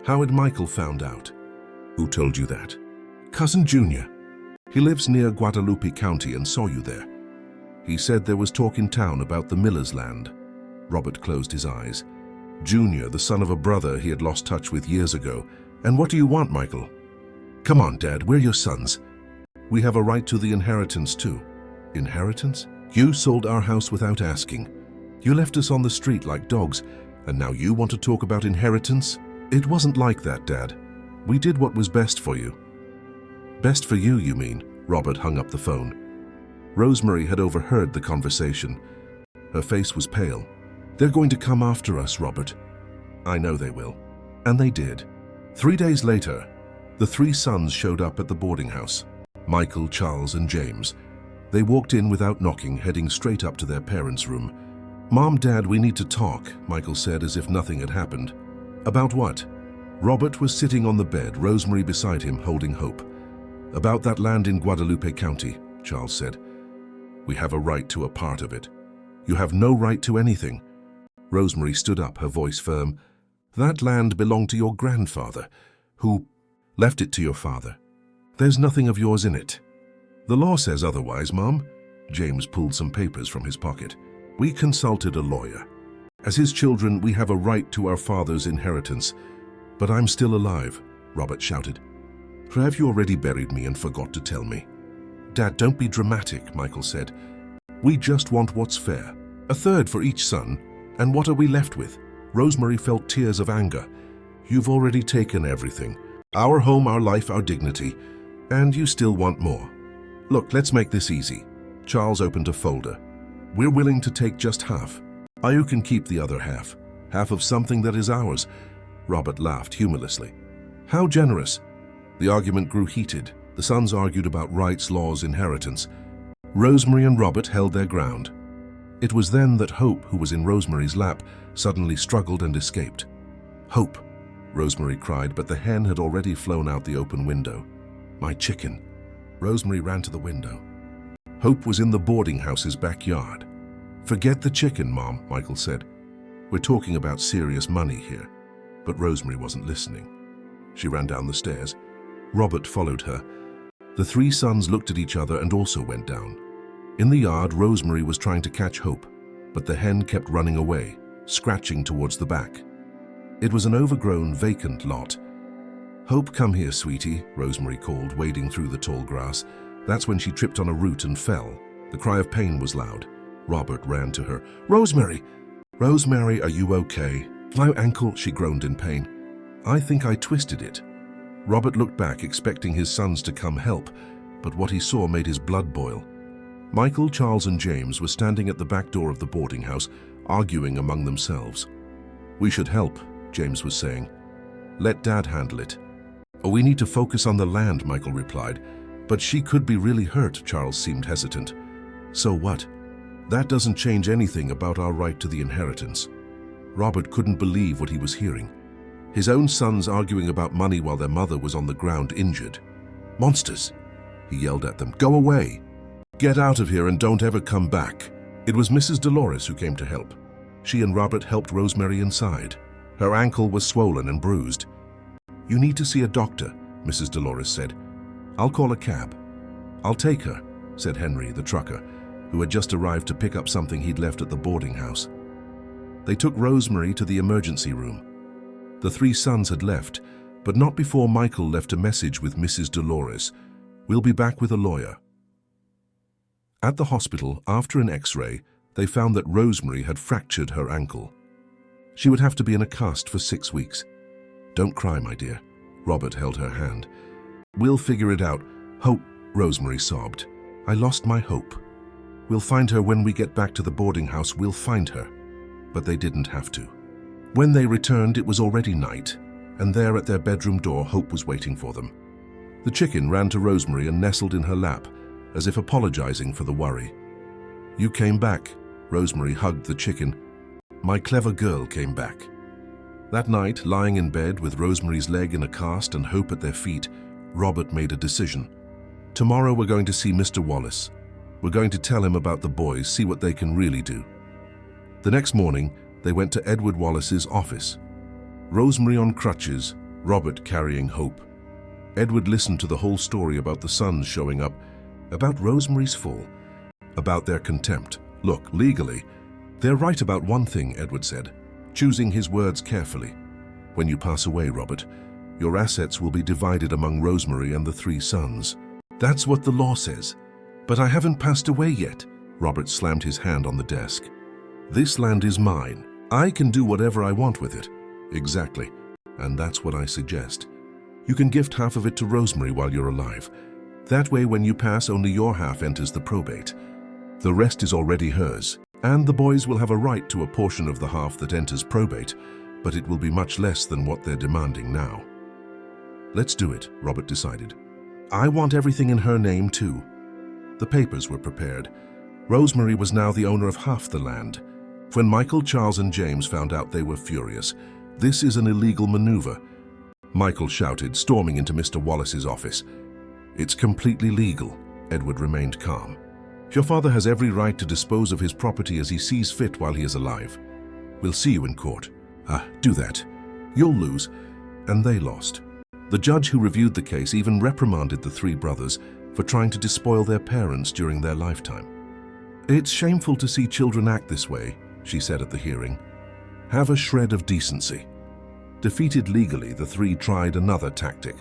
How had Michael found out? "Who told you that?" "Cousin Junior. He lives near Guadalupe County and saw you there. He said there was talk in town about the miller's land." Robert closed his eyes. Junior, the son of a brother he had lost touch with years ago. "And what do you want, Michael?" "Come on, Dad, we're your sons. We have a right to the inheritance too." "Inheritance? You sold our house without asking. You left us on the street like dogs, and now you want to talk about inheritance?" "It wasn't like that, Dad. We did what was best for you." "Best for you, you mean?" Robert hung up the phone. Rosemary had overheard the conversation. Her face was pale. "They're going to come after us, Robert." "I know they will." And they did. 3 days later, the 3 sons showed up at the boarding house. Michael, Charles, and James. They walked in without knocking, heading straight up to their parents' room. "Mom, Dad, we need to talk," Michael said as if nothing had happened. "About what?" Robert was sitting on the bed, Rosemary beside him, holding Hope. "About that land in Guadalupe County," Charles said. "We have a right to a part of it." "You have no right to anything." Rosemary stood up, her voice firm. "That land belonged to your grandfather, who left it to your father. There's nothing of yours in it." "The law says otherwise, Mom." James pulled some papers from his pocket. "We consulted a lawyer. As his children, we have a right to our father's inheritance. But I'm still alive," Robert shouted. "Or have you already buried me and forgot to tell me?" "Dad, don't be dramatic," Michael said. "We just want what's fair. A third for each son. And what are we left with?" Rosemary felt tears of anger. "You've already taken everything. Our home, our life, our dignity. And you still want more. Look, let's make this easy." Charles opened a folder. "We're willing to take just half. You can keep the other half. Half of something that is ours." Robert laughed humorlessly. "How generous." The argument grew heated. The sons argued about rights, laws, inheritance. Rosemary and Robert held their ground. It was then that Hope, who was in Rosemary's lap, suddenly struggled and escaped. "Hope," Rosemary cried, but the hen had already flown out the open window. "My chicken." Rosemary ran to the window. Hope was in the boarding house's backyard. "Forget the chicken, Mom," Michael said. "We're talking about serious money here." But Rosemary wasn't listening. She ran down the stairs. Robert followed her. The three sons looked at each other and also went down. In the yard, Rosemary was trying to catch Hope, but the hen kept running away, scratching towards the back. It was an overgrown, vacant lot. "Hope, come here, sweetie," Rosemary called, wading through the tall grass. That's when she tripped on a root and fell. The cry of pain was loud. Robert ran to her. "Rosemary! Rosemary, are you okay?" "My ankle," she groaned in pain. "I think I twisted it." Robert looked back, expecting his sons to come help, but what he saw made his blood boil. Michael, Charles, and James were standing at the back door of the boarding house, arguing among themselves. "We should help," James was saying. "Let Dad handle it." "Oh, we need to focus on the land," Michael replied. "But she could be really hurt," Charles seemed hesitant. "So what? That doesn't change anything about our right to the inheritance." Robert couldn't believe what he was hearing. His own sons arguing about money while their mother was on the ground injured. "Monsters!" he yelled at them. "Go away! Get out of here and don't ever come back." It was Mrs. Dolores who came to help. She and Robert helped Rosemary inside. Her ankle was swollen and bruised. "You need to see a doctor," Mrs. Dolores said. "I'll call a cab." "I'll take her," said Henry, the trucker, who had just arrived to pick up something he'd left at the boarding house. They took Rosemary to the emergency room. The three sons had left, but not before Michael left a message with Mrs. Dolores. "We'll be back with a lawyer." At the hospital, after an X-ray, they found that Rosemary had fractured her ankle. She would have to be in a cast for 6 weeks. "Don't cry, my dear." Robert held her hand. "We'll figure it out. Hope," Rosemary sobbed. "I lost my hope. We'll find her when we get back to the boarding house. We'll find her." But they didn't have to. When they returned, it was already night, and there at their bedroom door, Hope was waiting for them. The chicken ran to Rosemary and nestled in her lap, as if apologizing for the worry. "You came back." Rosemary hugged the chicken. "My clever girl came back." That night, lying in bed with Rosemary's leg in a cast and Hope at their feet, Robert made a decision. "Tomorrow we're going to see Mr. Wallace. We're going to tell him about the boys, see what they can really do." The next morning, they went to Edward Wallace's office. Rosemary on crutches, Robert carrying Hope. Edward listened to the whole story about the sons showing up, about Rosemary's fall, about their contempt. "Look, legally, they're right about one thing," Edward said, choosing his words carefully. "When you pass away, Robert, your assets will be divided among Rosemary and the three sons." "That's what the law says. But I haven't passed away yet." Robert slammed his hand on the desk. "This land is mine. I can do whatever I want with it." "Exactly. And that's what I suggest. You can gift half of it to Rosemary while you're alive. That way, when you pass, only your half enters the probate. The rest is already hers. And the boys will have a right to a portion of the half that enters probate, but it will be much less than what they're demanding now." "Let's do it," Robert decided. "I want everything in her name, too." The papers were prepared. Rosemary was now the owner of half the land. When Michael, Charles, and James found out, they were furious. "This is an illegal maneuver." Michael shouted, storming into Mr. Wallace's office. "It's completely legal." Edward remained calm. "Your father has every right to dispose of his property as he sees fit while he is alive. We'll see you in court." Do that. You'll lose." And they lost. The judge who reviewed the case even reprimanded the three brothers for trying to despoil their parents during their lifetime. "It's shameful to see children act this way," she said at the hearing. "Have a shred of decency." Defeated legally, the three tried another tactic.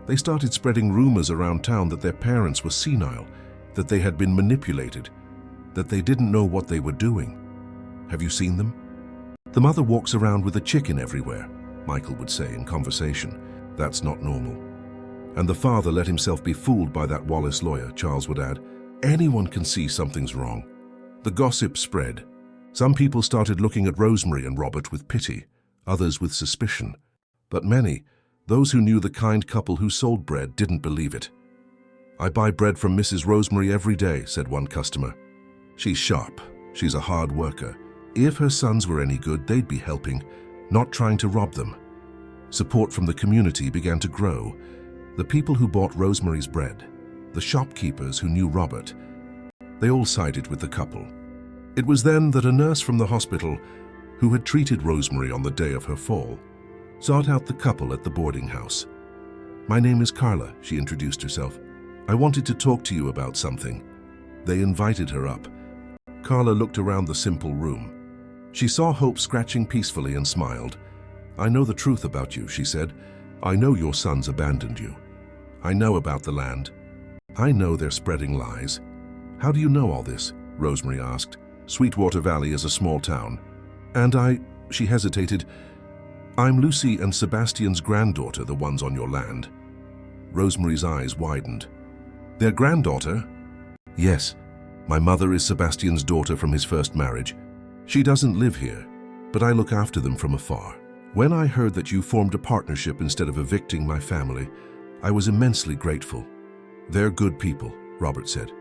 They started spreading rumors around town that their parents were senile, that they had been manipulated, that they didn't know what they were doing. "Have you seen them? The mother walks around with a chicken everywhere," Michael would say in conversation. "That's not normal." And the father let himself be fooled by that Wallace lawyer, Charles would add. "Anyone can see something's wrong." The gossip spread. Some people started looking at Rosemary and Robert with pity, others with suspicion. But many, those who knew the kind couple who sold bread, didn't believe it. "I buy bread from Mrs. Rosemary every day," said one customer. "She's sharp. She's a hard worker. If her sons were any good, they'd be helping, not trying to rob them." Support from the community began to grow. The people who bought Rosemary's bread, the shopkeepers who knew Robert, they all sided with the couple. It was then that a nurse from the hospital, who had treated Rosemary on the day of her fall, sought out the couple at the boarding house. "My name is Carla," she introduced herself. "I wanted to talk to you about something." They invited her up. Carla looked around the simple room. She saw Hope scratching peacefully and smiled. "I know the truth about you," she said. "I know your sons abandoned you. I know about the land. I know they're spreading lies." "How do you know all this?" Rosemary asked. "Sweetwater Valley is a small town. And she hesitated. "I'm Lucy and Sebastian's granddaughter, the ones on your land." Rosemary's eyes widened. "Their granddaughter?" "Yes. My mother is Sebastian's daughter from his first marriage. She doesn't live here, but I look after them from afar. When I heard that you formed a partnership instead of evicting my family, I was immensely grateful." "They're good people," Robert said.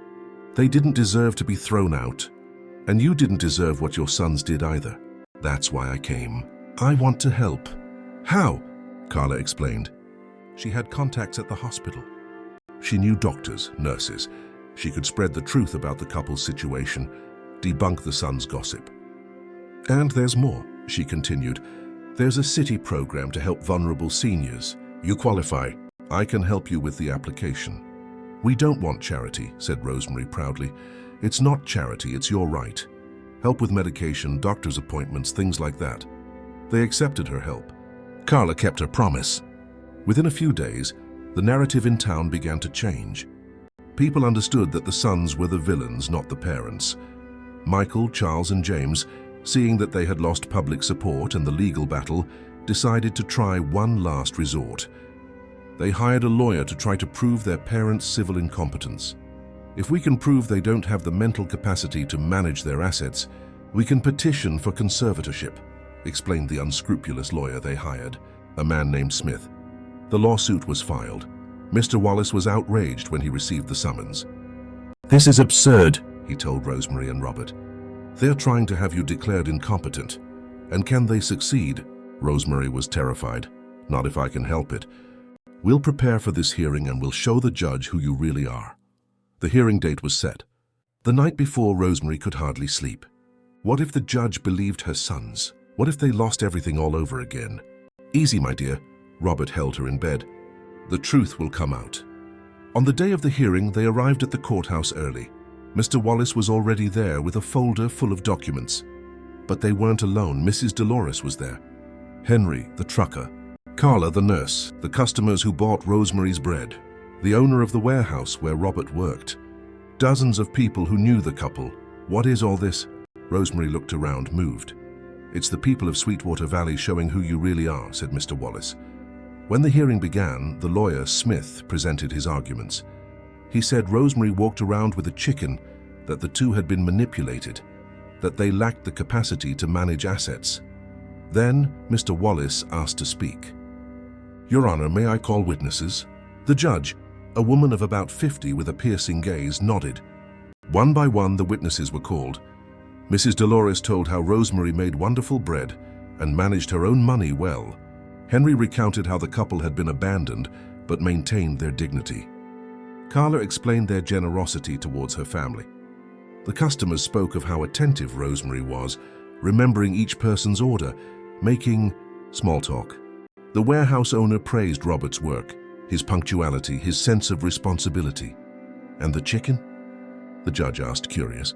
"They didn't deserve to be thrown out. And you didn't deserve what your sons did either. That's why I came. I want to help." "How?" Carla explained. She had contacts at the hospital. She knew doctors, nurses. She could spread the truth about the couple's situation, debunk the sons' gossip. "And there's more," she continued. "There's a city program to help vulnerable seniors. You qualify. I can help you with the application." "We don't want charity," said Rosemary proudly. "It's not charity, it's your right. Help with medication, doctor's appointments, things like that." They accepted her help. Carla kept her promise. Within a few days, the narrative in town began to change. People understood that the sons were the villains, not the parents. Michael, Charles, and James, seeing that they had lost public support in the legal battle, decided to try one last resort. They hired a lawyer to try to prove their parents' civil incompetence. "If we can prove they don't have the mental capacity to manage their assets, we can petition for conservatorship," explained the unscrupulous lawyer they hired, a man named Smith. The lawsuit was filed. Mr. Wallace was outraged when he received the summons. "This is absurd," he told Rosemary and Robert. "They're trying to have you declared incompetent. And can they succeed?" Rosemary was terrified. "Not if I can help it. We'll prepare for this hearing and we'll show the judge who you really are." The hearing date was set. The night before, Rosemary could hardly sleep. What if the judge believed her sons? What if they lost everything all over again? "Easy, my dear." Robert held her in bed. "The truth will come out." On the day of the hearing, they arrived at the courthouse early. Mr. Wallace was already there with a folder full of documents. But they weren't alone. Mrs. Dolores was there. Henry, the trucker. Carla, the nurse. The customers who bought Rosemary's bread. The owner of the warehouse where Robert worked. Dozens of people who knew the couple. "What is all this?" Rosemary looked around, moved. "It's the people of Sweetwater Valley showing who you really are," said Mr. Wallace. When the hearing began, the lawyer, Smith, presented his arguments. He said Rosemary walked around with a chicken, that the two had been manipulated, that they lacked the capacity to manage assets. Then Mr. Wallace asked to speak. "Your Honor, may I call witnesses?" The judge, a woman of about 50 with a piercing gaze, nodded. One by one, the witnesses were called. Mrs. Dolores told how Rosemary made wonderful bread and managed her own money well. Henry recounted how the couple had been abandoned but maintained their dignity. Carla explained their generosity towards her family. The customers spoke of how attentive Rosemary was, remembering each person's order, making small talk. The warehouse owner praised Robert's work, his punctuality, his sense of responsibility. "And the chicken?" the judge asked, curious.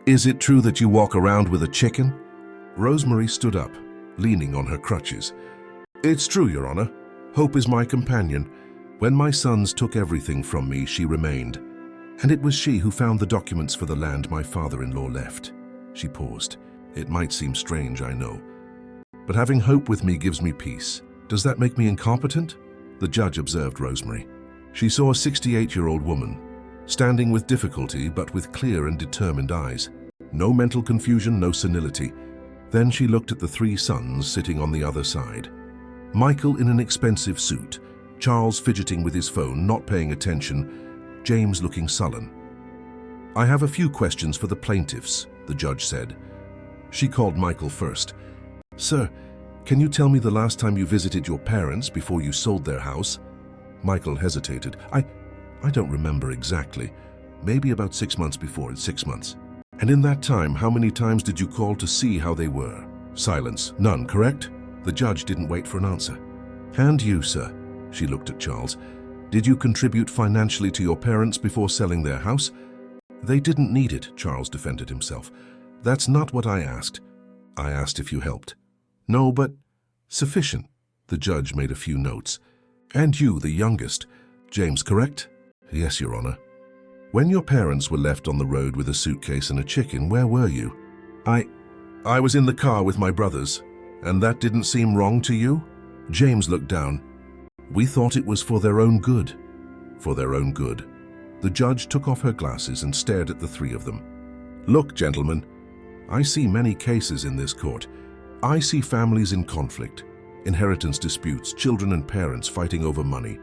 "Is it true that you walk around with a chicken?" Rosemary stood up, leaning on her crutches. "It's true, Your Honor. Hope is my companion. When my sons took everything from me, she remained. And it was she who found the documents for the land my father-in-law left." She paused. "It might seem strange, I know. But having Hope with me gives me peace. Does that make me incompetent?" The judge observed Rosemary. She saw a 68-year-old woman, standing with difficulty but with clear and determined eyes. No mental confusion, no senility. Then she looked at the three sons sitting on the other side. Michael in an expensive suit, Charles fidgeting with his phone, not paying attention, James looking sullen. "I have a few questions for the plaintiffs," the judge said. She called Michael first. "Sir, can you tell me the last time you visited your parents before you sold their house?" Michael hesitated. I don't remember exactly. Maybe about 6 months before. It's 6 months. "And in that time, how many times did you call to see how they were?" Silence. "None, correct?" The judge didn't wait for an answer. "And you, sir?" She looked at Charles. "Did you contribute financially to your parents before selling their house?" "They didn't need it," Charles defended himself. "That's not what I asked. I asked if you helped." "No, but sufficient." The judge made a few notes. "And you, the youngest. James, correct?" "Yes, Your Honor." "When your parents were left on the road with a suitcase and a chicken, where were you?" I was in the car with my brothers. And that didn't seem wrong to you?" James looked down. "We thought it was for their own good." "For their own good." The judge took off her glasses and stared at the three of them. "Look, gentlemen, I see many cases in this court. I see families in conflict, inheritance disputes, children and parents fighting over money.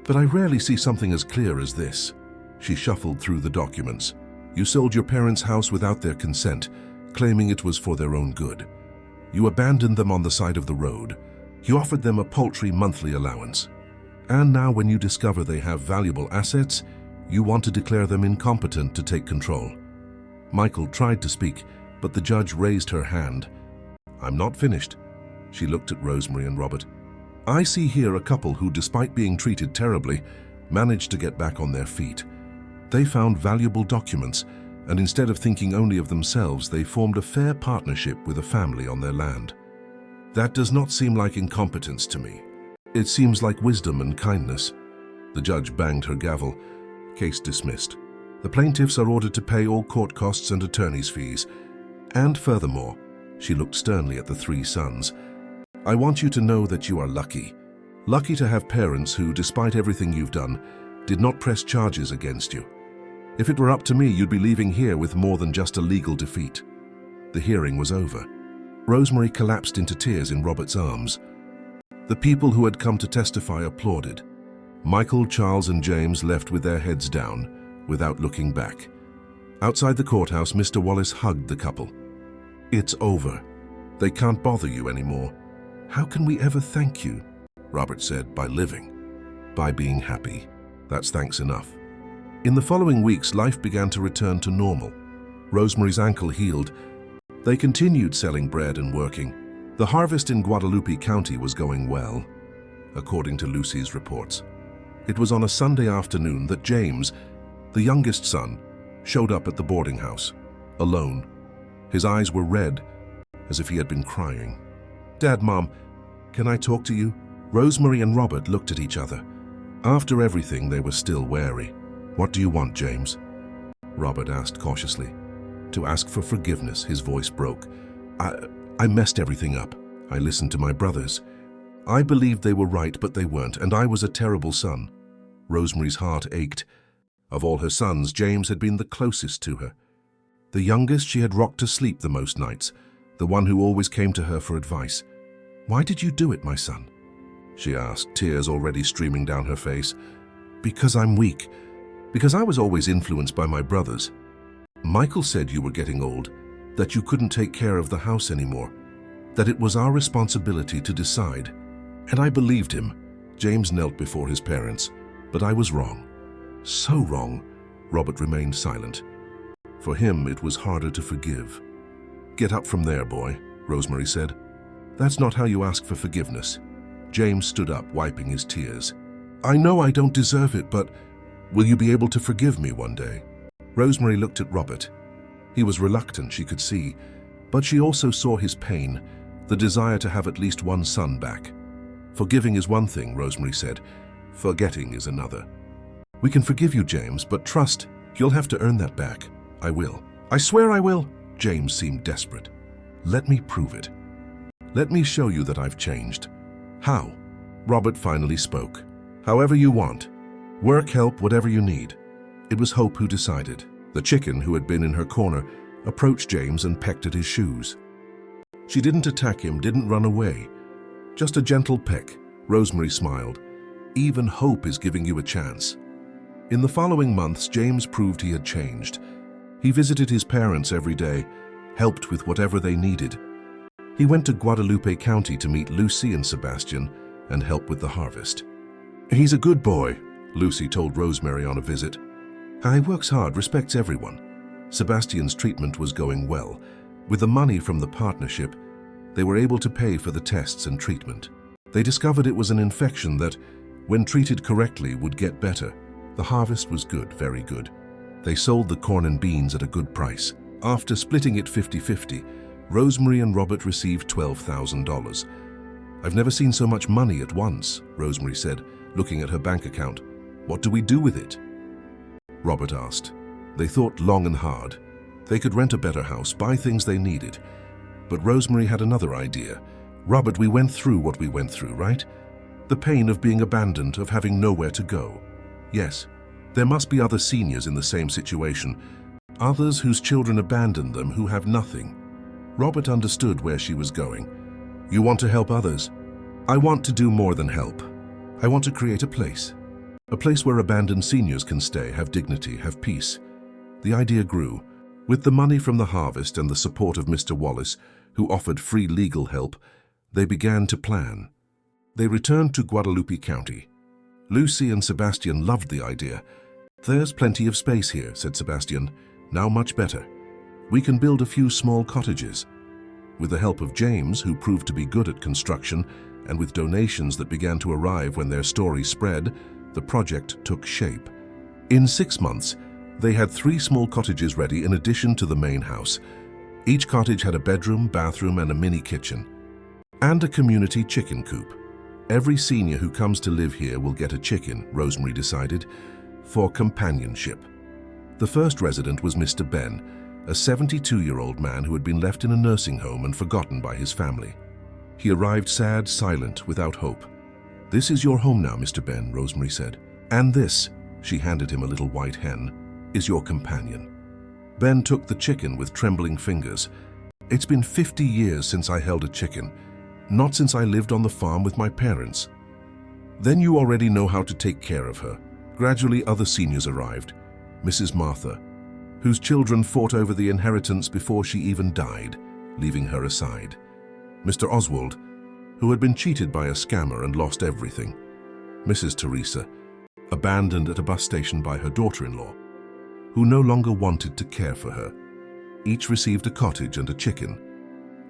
But I rarely see something as clear as this." She shuffled through the documents. "You sold your parents' house without their consent, claiming it was for their own good. You abandoned them on the side of the road. You offered them a paltry monthly allowance. And now when you discover they have valuable assets, you want to declare them incompetent to take control." Michael tried to speak, but the judge raised her hand. "I'm not finished." She looked at Rosemary and Robert. "I see here a couple who, despite being treated terribly, managed to get back on their feet. They found valuable documents, and instead of thinking only of themselves, they formed a fair partnership with a family on their land. That does not seem like incompetence to me. It seems like wisdom and kindness." The judge banged her gavel. Case dismissed. The plaintiffs are ordered to pay all court costs and attorney's fees. And furthermore, she looked sternly at the three sons, "I want you to know that you are lucky. Lucky to have parents who, despite everything you've done, did not press charges against you. If it were up to me, you'd be leaving here with more than just a legal defeat." The hearing was over. Rosemary collapsed into tears in Robert's arms. The people who had come to testify applauded. Michael, Charles, and James left with their heads down, without looking back. Outside the courthouse, Mr. Wallace hugged the couple. "It's over. They can't bother you anymore." "How can we ever thank you?" Robert said. "By living. By being happy. That's thanks enough." In the following weeks, life began to return to normal. Rosemary's ankle healed. They continued selling bread and working. The harvest in Guadalupe County was going well, according to Lucy's reports. It was on a Sunday afternoon that James, the youngest son, showed up at the boarding house, alone. His eyes were red, as if he had been crying. "Dad, Mom, can I talk to you?" Rosemary and Robert looked at each other. After everything, they were still wary. "What do you want, James?" Robert asked cautiously. To ask for forgiveness, his voice broke. I messed everything up. I listened to my brothers. I believed they were right, but they weren't, and I was a terrible son." Rosemary's heart ached. Of all her sons, James had been the closest to her. The youngest she had rocked to sleep the most nights, the one who always came to her for advice. "Why did you do it, my son?" she asked, tears already streaming down her face. "Because I'm weak. Because I was always influenced by my brothers. Michael said you were getting old, that you couldn't take care of the house anymore, that it was our responsibility to decide. And I believed him. James knelt before his parents, but I was wrong. So wrong. Robert remained silent. For him, it was harder to forgive. Get up from there, boy, Rosemary said. That's not how you ask for forgiveness. James stood up, wiping his tears. I know I don't deserve it, but will you be able to forgive me one day? Rosemary looked at Robert. He was reluctant, she could see, but she also saw his pain, the desire to have at least one son back. Forgiving is one thing, Rosemary said. Forgetting is another. We can forgive you, James, but trust, you'll have to earn that back. I will. I swear I will. James seemed desperate. Let me prove it. Let me show you that I've changed. How? Robert finally spoke. However you want. Work, help, whatever you need. It was Hope who decided. The chicken, who had been in her corner, approached James and pecked at his shoes. She didn't attack him, didn't run away. Just a gentle peck. Rosemary smiled. Even Hope is giving you a chance. In the following months, James proved he had changed. He visited his parents every day, helped with whatever they needed. He went to Guadalupe County to meet Lucy and Sebastian and help with the harvest. He's a good boy, Lucy told Rosemary on a visit. He works hard, respects everyone. Sebastian's treatment was going well. With the money from the partnership, they were able to pay for the tests and treatment. They discovered it was an infection that, when treated correctly, would get better. The harvest was good, very good. They sold the corn and beans at a good price. After splitting it 50-50, Rosemary and Robert received $12,000. I've never seen so much money at once, Rosemary said, looking at her bank account. What do we do with it? Robert asked. They thought long and hard. They could rent a better house, buy things they needed. But Rosemary had another idea. Robert, we went through what we went through, right? The pain of being abandoned, of having nowhere to go. Yes, there must be other seniors in the same situation, others whose children abandoned them, who have nothing. Robert understood where she was going. You want to help others? I want to do more than help. I want to create a place where abandoned seniors can stay, have dignity, have peace. The idea grew. With the money from the harvest and the support of Mr. Wallace, who offered free legal help, they began to plan. They returned to Guadalupe County. Lucy and Sebastian loved the idea. There's plenty of space here, said Sebastian. Now much better. We can build a few small cottages. With the help of James, who proved to be good at construction, and with donations that began to arrive when their story spread, the project took shape. In 6 months, they had 3 small cottages ready in addition to the main house. Each cottage had a bedroom, bathroom, and a mini kitchen. And a community chicken coop. Every senior who comes to live here will get a chicken, Rosemary decided, for companionship. The first resident was Mr. Ben, a 72-year-old man who had been left in a nursing home and forgotten by his family. He arrived sad, silent, without hope. This is your home now, Mr. Ben, Rosemary said. And this, she handed him a little white hen, is your companion. Ben took the chicken with trembling fingers. It's been 50 years since I held a chicken, not since I lived on the farm with my parents. Then you already know how to take care of her. Gradually other seniors arrived. Mrs. Martha, whose children fought over the inheritance before she even died, leaving her aside. Mr. Oswald, who had been cheated by a scammer and lost everything. Mrs. Teresa, abandoned at a bus station by her daughter-in-law, who no longer wanted to care for her. Each received a cottage and a chicken.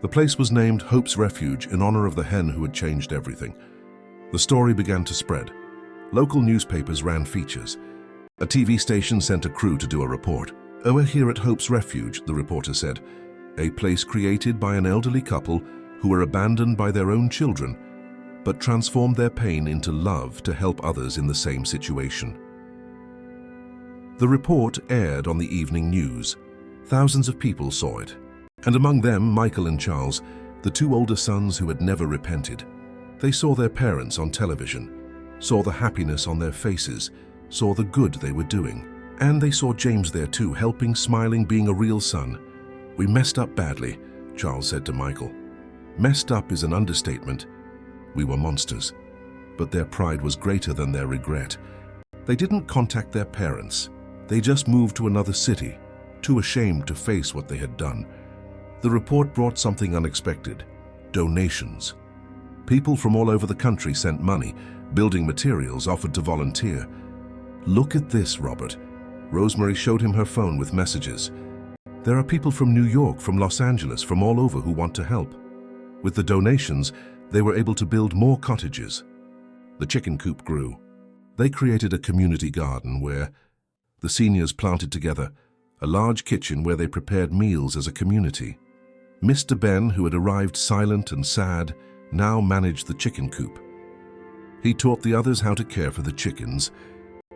The place was named Hope's Refuge in honor of the hen who had changed everything. The story began to spread. Local newspapers ran features. A TV station sent a crew to do a report. "Oh, we're here at Hope's Refuge," the reporter said. "A place created by an elderly couple who were abandoned by their own children, but transformed their pain into love to help others in the same situation." The report aired on the evening news. Thousands of people saw it. And among them, Michael and Charles, the 2 older sons who had never repented. They saw their parents on television, saw the happiness on their faces, saw the good they were doing. And they saw James there too, helping, smiling, being a real son. "We messed up badly," Charles said to Michael. Messed up is an understatement. We were monsters. But their pride was greater than their regret. They didn't contact their parents. They just moved to another city, too ashamed to face what they had done. The report brought something unexpected: donations. People from all over the country sent money, building materials, offered to volunteer. "Look at this, Robert." Rosemary showed him her phone with messages. "There are people from New York, from Los Angeles, from all over who want to help." With the donations, they were able to build more cottages. The chicken coop grew. They created a community garden where the seniors planted together, a large kitchen where they prepared meals as a community. Mr. Ben, who had arrived silent and sad, now managed the chicken coop. He taught the others how to care for the chickens,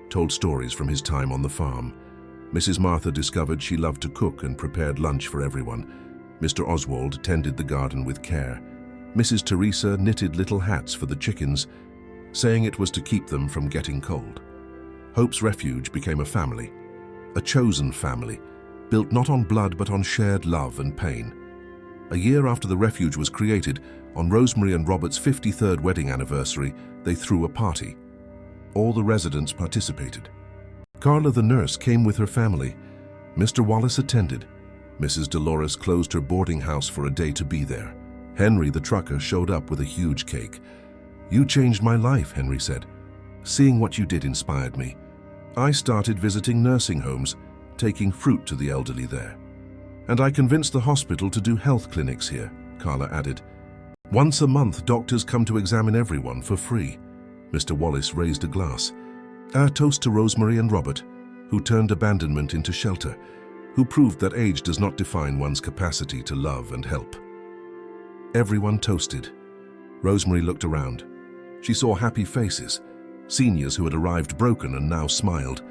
told stories from his time on the farm. Mrs. Martha discovered she loved to cook and prepared lunch for everyone. Mr. Oswald tended the garden with care. Mrs. Teresa knitted little hats for the chickens, saying it was to keep them from getting cold. Hope's Refuge became a family, a chosen family, built not on blood but on shared love and pain. A year after the refuge was created, on Rosemary and Robert's 53rd wedding anniversary, they threw a party. All the residents participated. Carla the nurse came with her family. Mr. Wallace attended. Mrs. Dolores closed her boarding house for a day to be there. Henry the trucker showed up with a huge cake. "You changed my life," Henry said. "Seeing what you did inspired me. I started visiting nursing homes, taking fruit to the elderly there. And I convinced the hospital to do health clinics here," Carla added. "Once a month, doctors come to examine everyone for free." Mr. Wallace raised a glass. "A toast to Rosemary and Robert, who turned abandonment into shelter, who proved that age does not define one's capacity to love and help." Everyone toasted. Rosemary looked around. She saw happy faces, seniors who had arrived broken and now smiled.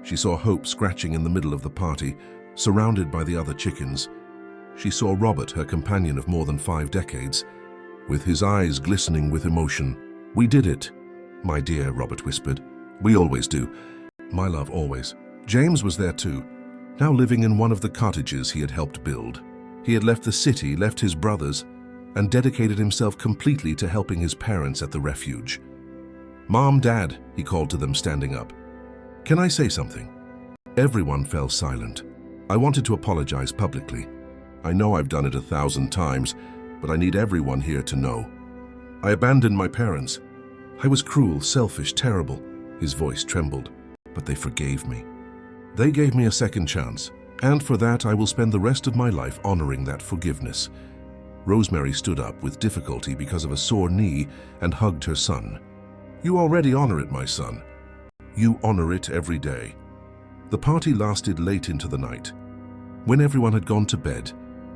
She saw Hope scratching in the middle of the party, surrounded by the other chickens. She saw Robert, her companion of more than 5 decades, with his eyes glistening with emotion. "We did it, my dear," Robert whispered. "We always do. My love, always." James was there too, now living in one of the cottages he had helped build. He had left the city, left his brothers, and dedicated himself completely to helping his parents at the refuge. "Mom, Dad," he called to them, standing up. "Can I say something?" Everyone fell silent. "I wanted to apologize publicly. I know I've done it 1,000 times, but I need everyone here to know. I abandoned my parents. I was cruel, selfish, terrible." His voice trembled. "But they forgave me. They gave me a second chance, and for that I will spend the rest of my life honoring that forgiveness." Rosemary stood up with difficulty because of a sore knee and hugged her son. "You already honor it, my son. You honor it every day." The party lasted late into the night. When everyone had gone to bed,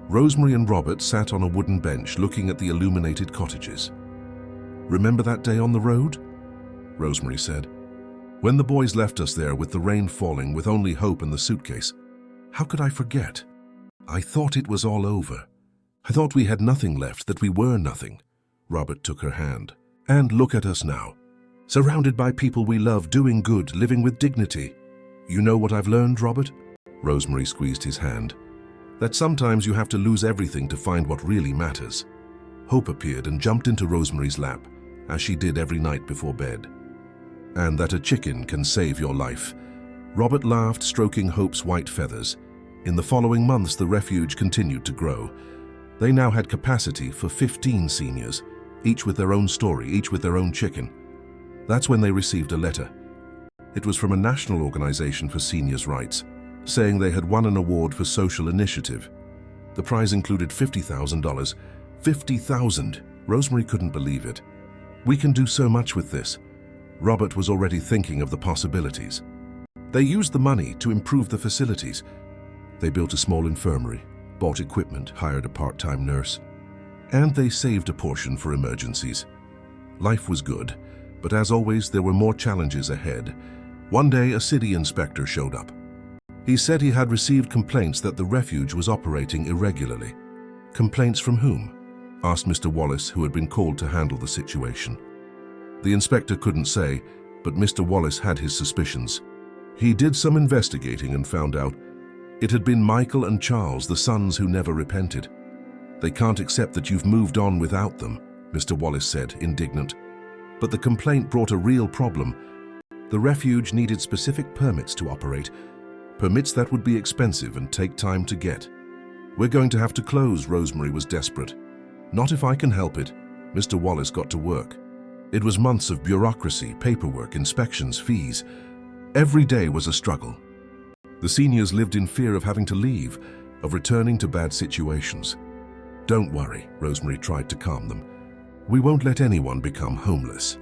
Rosemary and Robert sat on a wooden bench looking at the illuminated cottages. "Remember that day on the road?" Rosemary said. "When the boys left us there with the rain falling, with only Hope and the suitcase. How could I forget? I thought it was all over. I thought we had nothing left, that we were nothing." Robert took her hand. "And look at us now. Surrounded by people we love, doing good, living with dignity. You know what I've learned, Robert?" Rosemary squeezed his hand. "That sometimes you have to lose everything to find what really matters." Hope appeared and jumped into Rosemary's lap, as she did every night before bed. "And that a chicken can save your life." Robert laughed, stroking Hope's white feathers. In the following months, the refuge continued to grow. They now had capacity for 15 seniors, each with their own story, each with their own chicken. That's when they received a letter. It was from a national organization for seniors' rights, saying they had won an award for social initiative. The prize included $50,000. $50,000! Rosemary couldn't believe it. "We can do so much with this." Robert was already thinking of the possibilities. They used the money to improve the facilities. They built a small infirmary, bought equipment, hired a part-time nurse, and they saved a portion for emergencies. Life was good, but as always, there were more challenges ahead. One day, a city inspector showed up. He said he had received complaints that the refuge was operating irregularly. "Complaints from whom?" asked Mr. Wallace, who had been called to handle the situation. The inspector couldn't say, but Mr. Wallace had his suspicions. He did some investigating and found out it had been Michael and Charles, the sons who never repented. "They can't accept that you've moved on without them," Mr. Wallace said, indignant. But the complaint brought a real problem. The refuge needed specific permits to operate, permits that would be expensive and take time to get. "We're going to have to close," Rosemary was desperate. "Not if I can help it." Mr. Wallace got to work. It was months of bureaucracy, paperwork, inspections, fees. Every day was a struggle. The seniors lived in fear of having to leave, of returning to bad situations. "Don't worry," Rosemary tried to calm them. "We won't let anyone become homeless."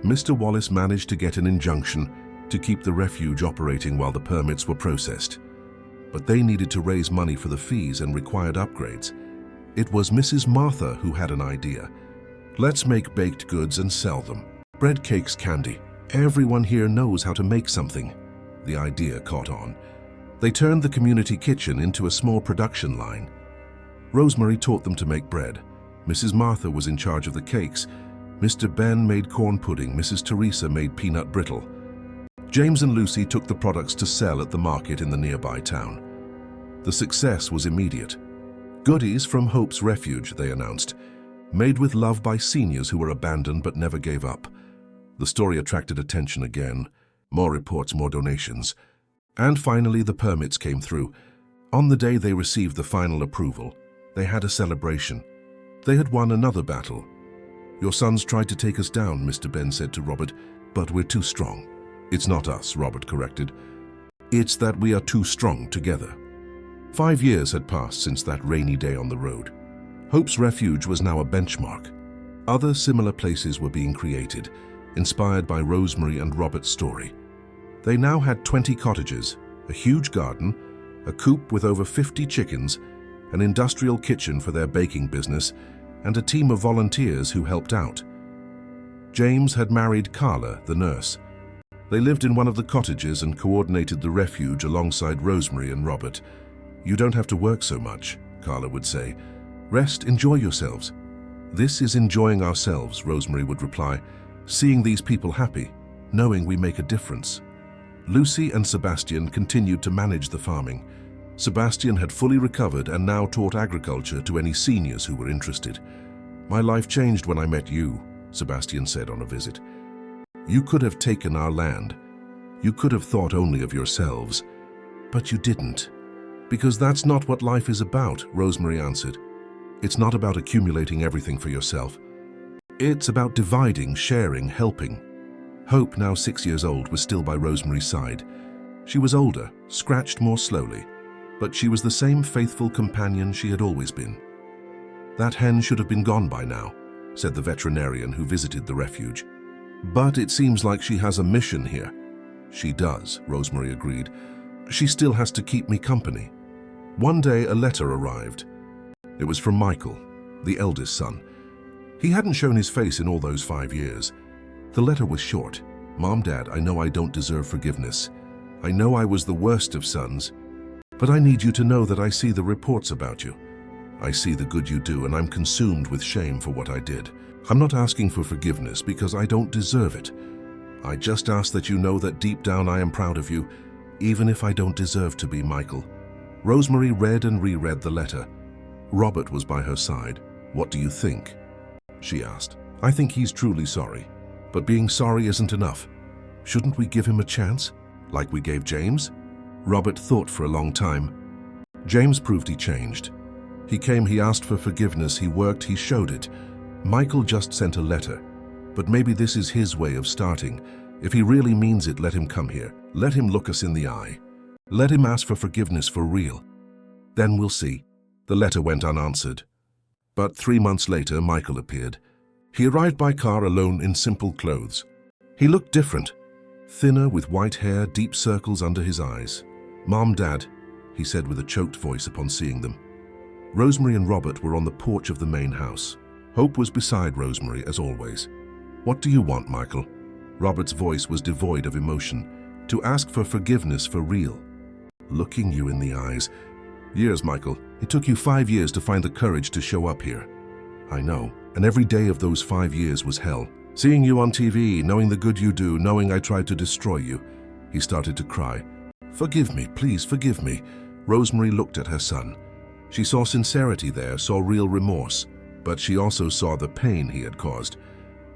Mr. Wallace managed to get an injunction to keep the refuge operating while the permits were processed. But they needed to raise money for the fees and required upgrades. It was Mrs. Martha who had an idea. "Let's make baked goods and sell them. Bread, cakes, candy. Everyone here knows how to make something." The idea caught on. They turned the community kitchen into a small production line. Rosemary taught them to make bread. Mrs. Martha was in charge of the cakes. Mr. Ben made corn pudding. Mrs. Teresa made peanut brittle. James and Lucy took the products to sell at the market in the nearby town. The success was immediate. "Goodies from Hope's Refuge," they announced, "made with love by seniors who were abandoned but never gave up." The story attracted attention again. More reports, more donations. And finally, the permits came through. On the day they received the final approval, they had a celebration. They had won another battle. "Your sons tried to take us down," Mr. Ben said to Robert, "but we're too strong." "It's not us," Robert corrected. "It's that we are too strong together." 5 years had passed since that rainy day on the road. Hope's Refuge was now a benchmark. Other similar places were being created, inspired by Rosemary and Robert's story. They now had 20 cottages, a huge garden, a coop with over 50 chickens, an industrial kitchen for their baking business, and a team of volunteers who helped out. James had married Carla, the nurse. They lived in one of the cottages and coordinated the refuge alongside Rosemary and Robert. "You don't have to work so much," Carla would say. "Rest, enjoy yourselves." "This is enjoying ourselves," Rosemary would reply, "seeing these people happy, knowing we make a difference." Lucy and Sebastian continued to manage the farming. Sebastian had fully recovered and now taught agriculture to any seniors who were interested. "My life changed when I met you," Sebastian said on a visit. "You could have taken our land. You could have thought only of yourselves. But you didn't. Because that's not what life is about," Rosemary answered. "It's not about accumulating everything for yourself. It's about dividing, sharing, helping." Hope, now 6 years old, was still by Rosemary's side. She was older, scratched more slowly, but she was the same faithful companion she had always been. "That hen should have been gone by now," said the veterinarian who visited the refuge. "But it seems like she has a mission here." "She does," Rosemary agreed. "She still has to keep me company." One day a letter arrived. It was from Michael, the eldest son. He hadn't shown his face in all those 5 years. The letter was short. "Mom, Dad, I know I don't deserve forgiveness. I know I was the worst of sons. But I need you to know that I see the reports about you. I see the good you do, and I'm consumed with shame for what I did. I'm not asking for forgiveness because I don't deserve it. I just ask that you know that deep down I am proud of you, even if I don't deserve to be, Michael." Rosemary read and reread the letter. Robert was by her side. "What do you think?" she asked. "I think he's truly sorry. But being sorry isn't enough. Shouldn't we give him a chance, like we gave James?" Robert thought for a long time. James proved he changed. He came, he asked for forgiveness, he worked, he showed it. Michael just sent a letter. But maybe this is his way of starting. If he really means it, let him come here. Let him look us in the eye. Let him ask for forgiveness for real. Then we'll see. The letter went unanswered. But 3 months later, Michael appeared. He arrived by car alone in simple clothes. He looked different. Thinner, with white hair, deep circles under his eyes. "Mom, Dad," he said with a choked voice upon seeing them. Rosemary and Robert were on the porch of the main house. Hope was beside Rosemary, as always. "What do you want, Michael?" Robert's voice was devoid of emotion. "To ask for forgiveness for real." "Looking you in the eyes." "Years, Michael. It took you 5 years to find the courage to show up here." "I know. And every day of those 5 years was hell. Seeing you on TV, knowing the good you do, knowing I tried to destroy you." He started to cry. "Forgive me, please forgive me." Rosemary looked at her son. She saw sincerity there, saw real remorse, but she also saw the pain he had caused.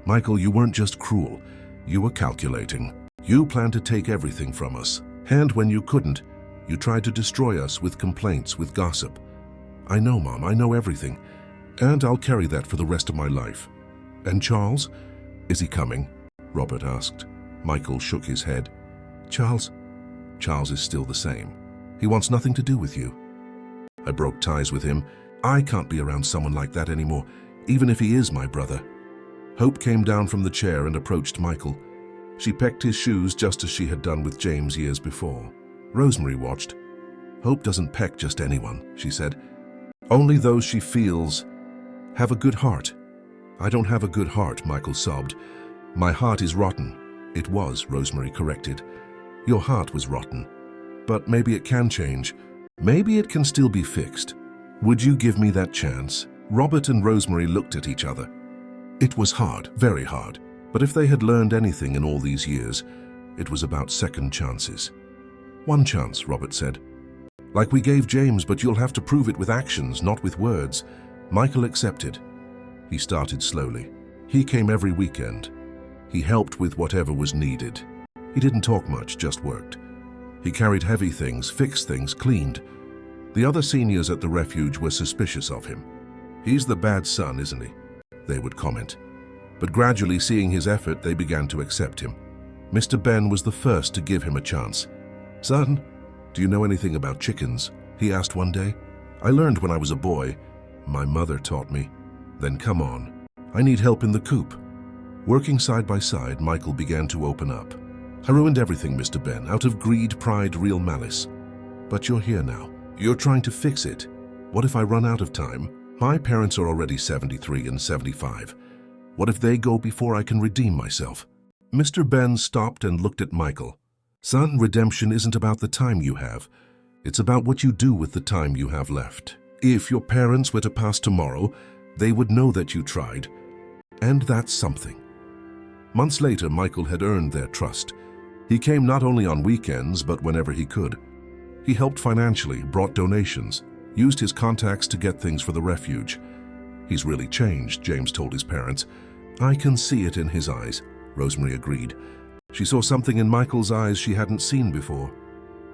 "Michael, you weren't just cruel. You were calculating. You planned to take everything from us. And when you couldn't, you tried to destroy us with complaints, with gossip. I know, Mom, I know everything. And I'll carry that for the rest of my life." And Charles? Is he coming? Robert asked. Michael shook his head. Charles is still the same. He wants nothing to do with you. I broke ties with him. I can't be around someone like that anymore, even if he is my brother. Hope came down from the chair and approached Michael. She pecked his shoes just as she had done with James years before. Rosemary watched. Hope doesn't peck just anyone, she said. Only those she feels have a good heart. I don't have a good heart, Michael sobbed. My heart is rotten. It was, Rosemary corrected. Your heart was rotten. But maybe it can change. Maybe it can still be fixed. Would you give me that chance? Robert and Rosemary looked at each other. It was hard, very hard. But if they had learned anything in all these years, it was about second chances. One chance, Robert said. Like we gave James, but you'll have to prove it with actions, not with words. Michael accepted. He started slowly. He came every weekend. He helped with whatever was needed. He didn't talk much, just worked. He carried heavy things, fixed things, cleaned. The other seniors at the refuge were suspicious of him. He's the bad son, isn't he? They would comment. But gradually, seeing his effort, they began to accept him. Mr. Ben was the first to give him a chance. Son, do you know anything about chickens? He asked one day. I learned when I was a boy. My mother taught me. Then come on. I need help in the coop. Working side by side, Michael began to open up. I ruined everything, Mr. Ben, out of greed, pride, real malice. But you're here now. You're trying to fix it. What if I run out of time? My parents are already 73 and 75. What if they go before I can redeem myself? Mr. Ben stopped and looked at Michael. Son, redemption isn't about the time you have. It's about what you do with the time you have left. If your parents were to pass tomorrow, they would know that you tried. And that's something. Months later, Michael had earned their trust. He came not only on weekends, but whenever he could. He helped financially, brought donations, used his contacts to get things for the refuge. He's really changed, James told his parents. I can see it in his eyes, Rosemary agreed. She saw something in Michael's eyes she hadn't seen before.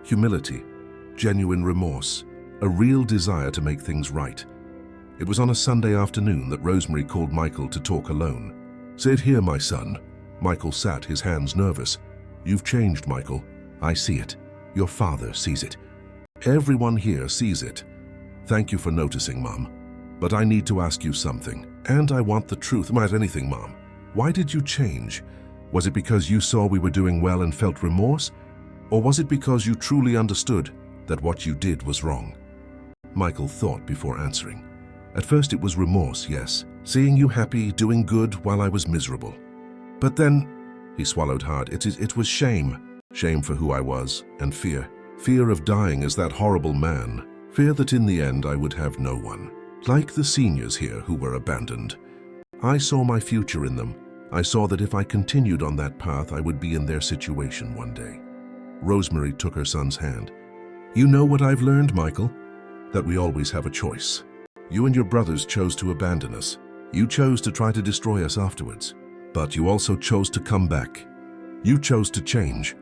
Humility, genuine remorse, a real desire to make things right. It was on a Sunday afternoon that Rosemary called Michael to talk alone. Sit here, my son. Michael sat, his hands nervous. You've changed, Michael. I see it. Your father sees it. Everyone here sees it. Thank you for noticing, Mom. But I need to ask you something. And I want the truth about anything, Mom. Why did you change? Was it because you saw we were doing well and felt remorse? Or was it because you truly understood that what you did was wrong? Michael thought before answering. At first it was remorse, yes. Seeing you happy, doing good while I was miserable. But then, he swallowed hard, it was shame. Shame for who I was, and fear. Fear of dying as that horrible man. Fear that in the end I would have no one. Like the seniors here who were abandoned. I saw my future in them. I saw that if I continued on that path, I would be in their situation one day. Rosemary took her son's hand. You know what I've learned, Michael? That we always have a choice. You and your brothers chose to abandon us. You chose to try to destroy us afterwards. But you also chose to come back. You chose to change.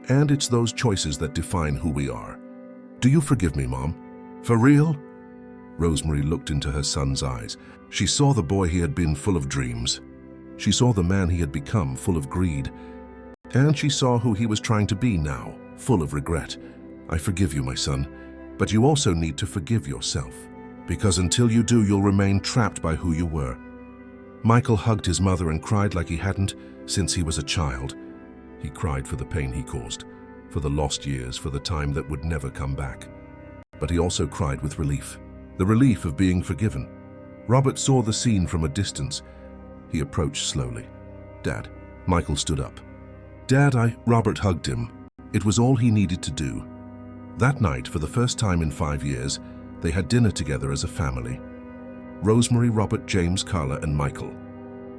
And it's those choices that define who we are. Do you forgive me, Mom? For real? Rosemary looked into her son's eyes. She saw the boy he had been, full of dreams. She saw the man he had become, full of greed. And she saw who he was trying to be now, full of regret. I forgive you, my son, but you also need to forgive yourself. Because until you do, you'll remain trapped by who you were. Michael hugged his mother and cried like he hadn't since he was a child. He cried for the pain he caused, for the lost years, for the time that would never come back. But he also cried with relief, the relief of being forgiven. Robert saw the scene from a distance. He approached slowly. Dad. Michael stood up. Dad, Robert hugged him. It was all he needed to do. That night, for the first time in 5 years, they had dinner together as a family. Rosemary, Robert, James, Carla, and Michael.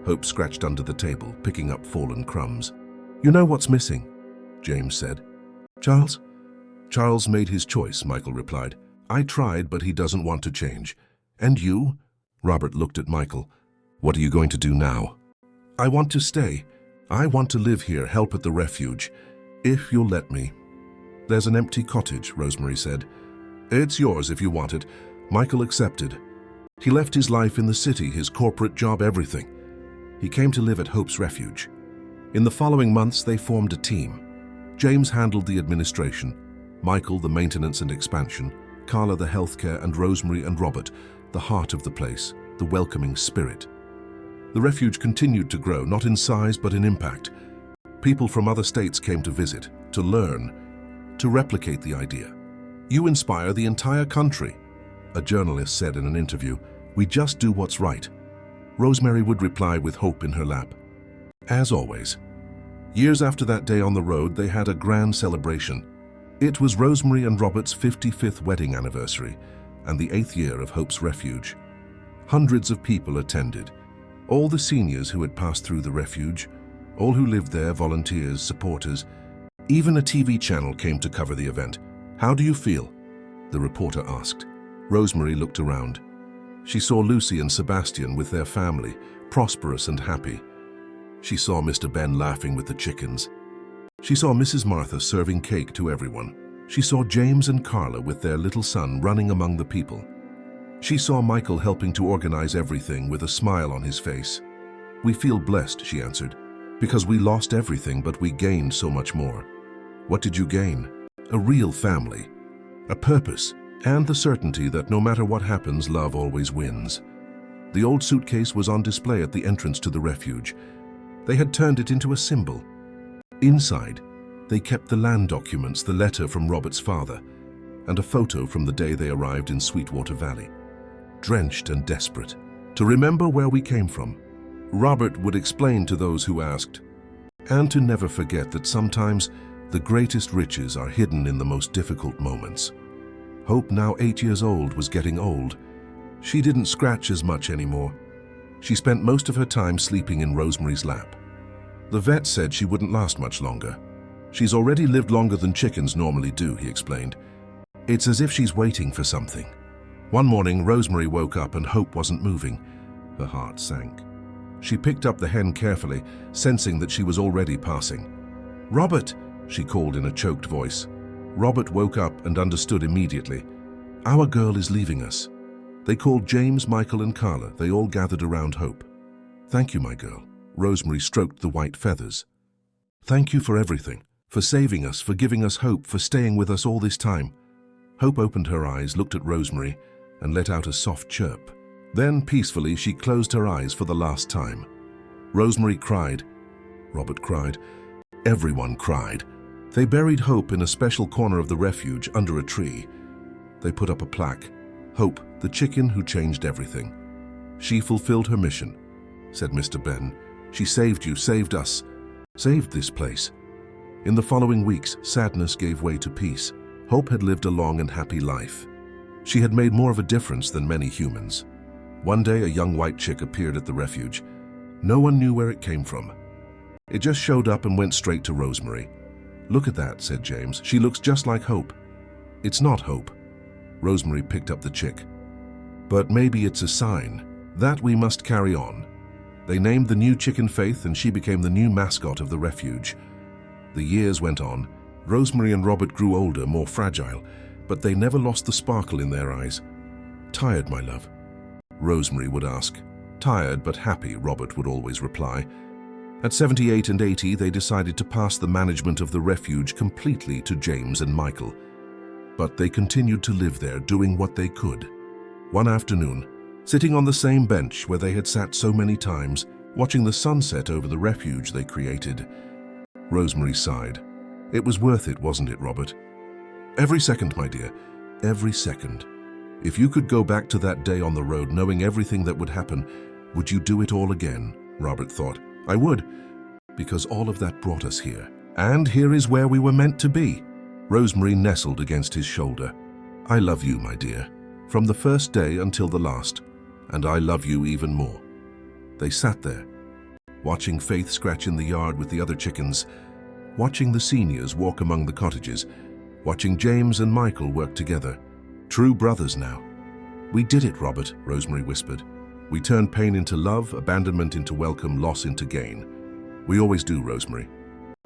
Hope scratched under the table, picking up fallen crumbs. You know what's missing? James said. Charles? Charles made his choice, Michael replied. I tried, but he doesn't want to change. And you? Robert looked at Michael. What are you going to do now? I want to stay. I want to live here, help at the refuge. If you'll let me. There's an empty cottage, Rosemary said. It's yours if you want it. Michael accepted. He left his life in the city, his corporate job, everything. He came to live at Hope's Refuge. In the following months, they formed a team. James handled the administration, Michael the maintenance and expansion, Carla the healthcare, and Rosemary and Robert the heart of the place, the welcoming spirit. The refuge continued to grow, not in size but in impact. People from other states came to visit, to learn, to replicate the idea. "You inspire the entire country," a journalist said in an interview. "We just do what's right." Rosemary would reply with hope in her lap. As always. Years after that day on the road, they had a grand celebration. It was Rosemary and Robert's 55th wedding anniversary and the 8th year of Hope's Refuge. Hundreds of people attended. All the seniors who had passed through the refuge, all who lived there, volunteers, supporters. Even a TV channel came to cover the event. "How do you feel?" the reporter asked. Rosemary looked around. She saw Lucy and Sebastian with their family, prosperous and happy. She saw Mr. Ben laughing with the chickens. She saw Mrs. Martha serving cake to everyone. She saw James and Carla with their little son running among the people. She saw Michael helping to organize everything with a smile on his face. "We feel blessed," she answered, "because we lost everything, but we gained so much more." What did you gain? A real family, a purpose, and the certainty that no matter what happens, love always wins. The old suitcase was on display at the entrance to the refuge. They had turned it into a symbol. Inside, they kept the land documents, the letter from Robert's father, and a photo from the day they arrived in Sweetwater Valley. Drenched and desperate, to remember where we came from. Robert would explain to those who asked, and to never forget that sometimes the greatest riches are hidden in the most difficult moments. Hope, now 8 years old, was getting old. She didn't scratch as much anymore. She spent most of her time sleeping in Rosemary's lap. The vet said she wouldn't last much longer. "She's already lived longer than chickens normally do," he explained. "It's as if she's waiting for something." One morning, Rosemary woke up and Hope wasn't moving. Her heart sank. She picked up the hen carefully, sensing that she was already passing. "Robert!" she called in a choked voice. Robert woke up and understood immediately. "Our girl is leaving us." They called James, Michael, and Carla. They all gathered around Hope. "Thank you, my girl." Rosemary stroked the white feathers. "Thank you for everything, for saving us, for giving us hope, for staying with us all this time." Hope opened her eyes, looked at Rosemary, and let out a soft chirp. Then, peacefully, she closed her eyes for the last time. Rosemary cried. Robert cried. Everyone cried. They buried Hope in a special corner of the refuge under a tree. They put up a plaque. "Hope, the chicken who changed everything. She fulfilled her mission," said Mr. Ben. "She saved you, saved us, saved this place." In the following weeks, sadness gave way to peace. Hope had lived a long and happy life. She had made more of a difference than many humans. One day, a young white chick appeared at the refuge. No one knew where it came from. It just showed up and went straight to Rosemary. "Look at that," said James. "She looks just like Hope." "It's not Hope." Rosemary picked up the chick. "But maybe it's a sign that we must carry on." They named the new chicken Faith, and she became the new mascot of the refuge. The years went on. Rosemary and Robert grew older, more fragile, but they never lost the sparkle in their eyes. "Tired, my love?" Rosemary would ask. "Tired but happy," Robert would always reply. At 78 and 80, they decided to pass the management of the refuge completely to James and Michael. But they continued to live there, doing what they could. One afternoon, sitting on the same bench where they had sat so many times, watching the sunset over the refuge they created, Rosemary sighed. "It was worth it, wasn't it, Robert?" "Every second, my dear, every second. If you could go back to that day on the road knowing everything that would happen, would you do it all again?" Robert thought. "I would, because all of that brought us here. And here is where we were meant to be." Rosemary nestled against his shoulder. "I love you, my dear, from the first day until the last, and I love you even more." They sat there, watching Faith scratch in the yard with the other chickens, watching the seniors walk among the cottages, watching James and Michael work together. True brothers now. "We did it, Robert," Rosemary whispered. "We turned pain into love, abandonment into welcome, loss into gain. We always do, Rosemary,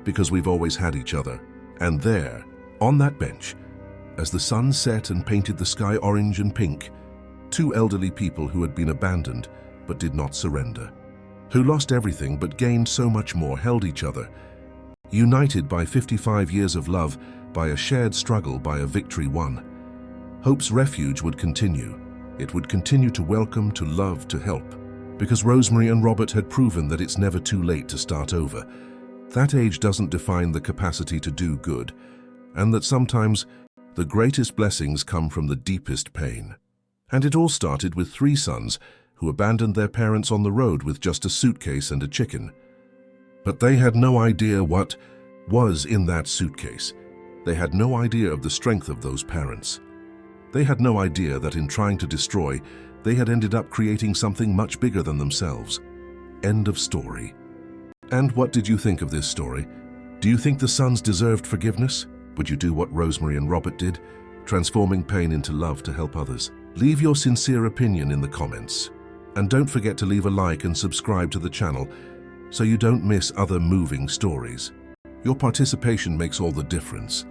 because we've always had each other." And there, on that bench, as the sun set and painted the sky orange and pink, two elderly people who had been abandoned but did not surrender. who lost everything but gained so much more, held each other, united by 55 years of love, by a shared struggle, by a victory won. Hope's refuge would continue. It would continue to welcome, to love, to help, because Rosemary and Robert had proven that it's never too late to start over. That age doesn't define the capacity to do good, and that sometimes the greatest blessings come from the deepest pain. And it all started with 3 sons who abandoned their parents on the road with just a suitcase and a chicken. But they had no idea what was in that suitcase. They had no idea of the strength of those parents. They had no idea that in trying to destroy, they had ended up creating something much bigger than themselves. End of story. And what did you think of this story? Do you think the sons deserved forgiveness? Would you do what Rosemary and Robert did, transforming pain into love to help others? Leave your sincere opinion in the comments. And don't forget to leave a like and subscribe to the channel so you don't miss other moving stories. Your participation makes all the difference.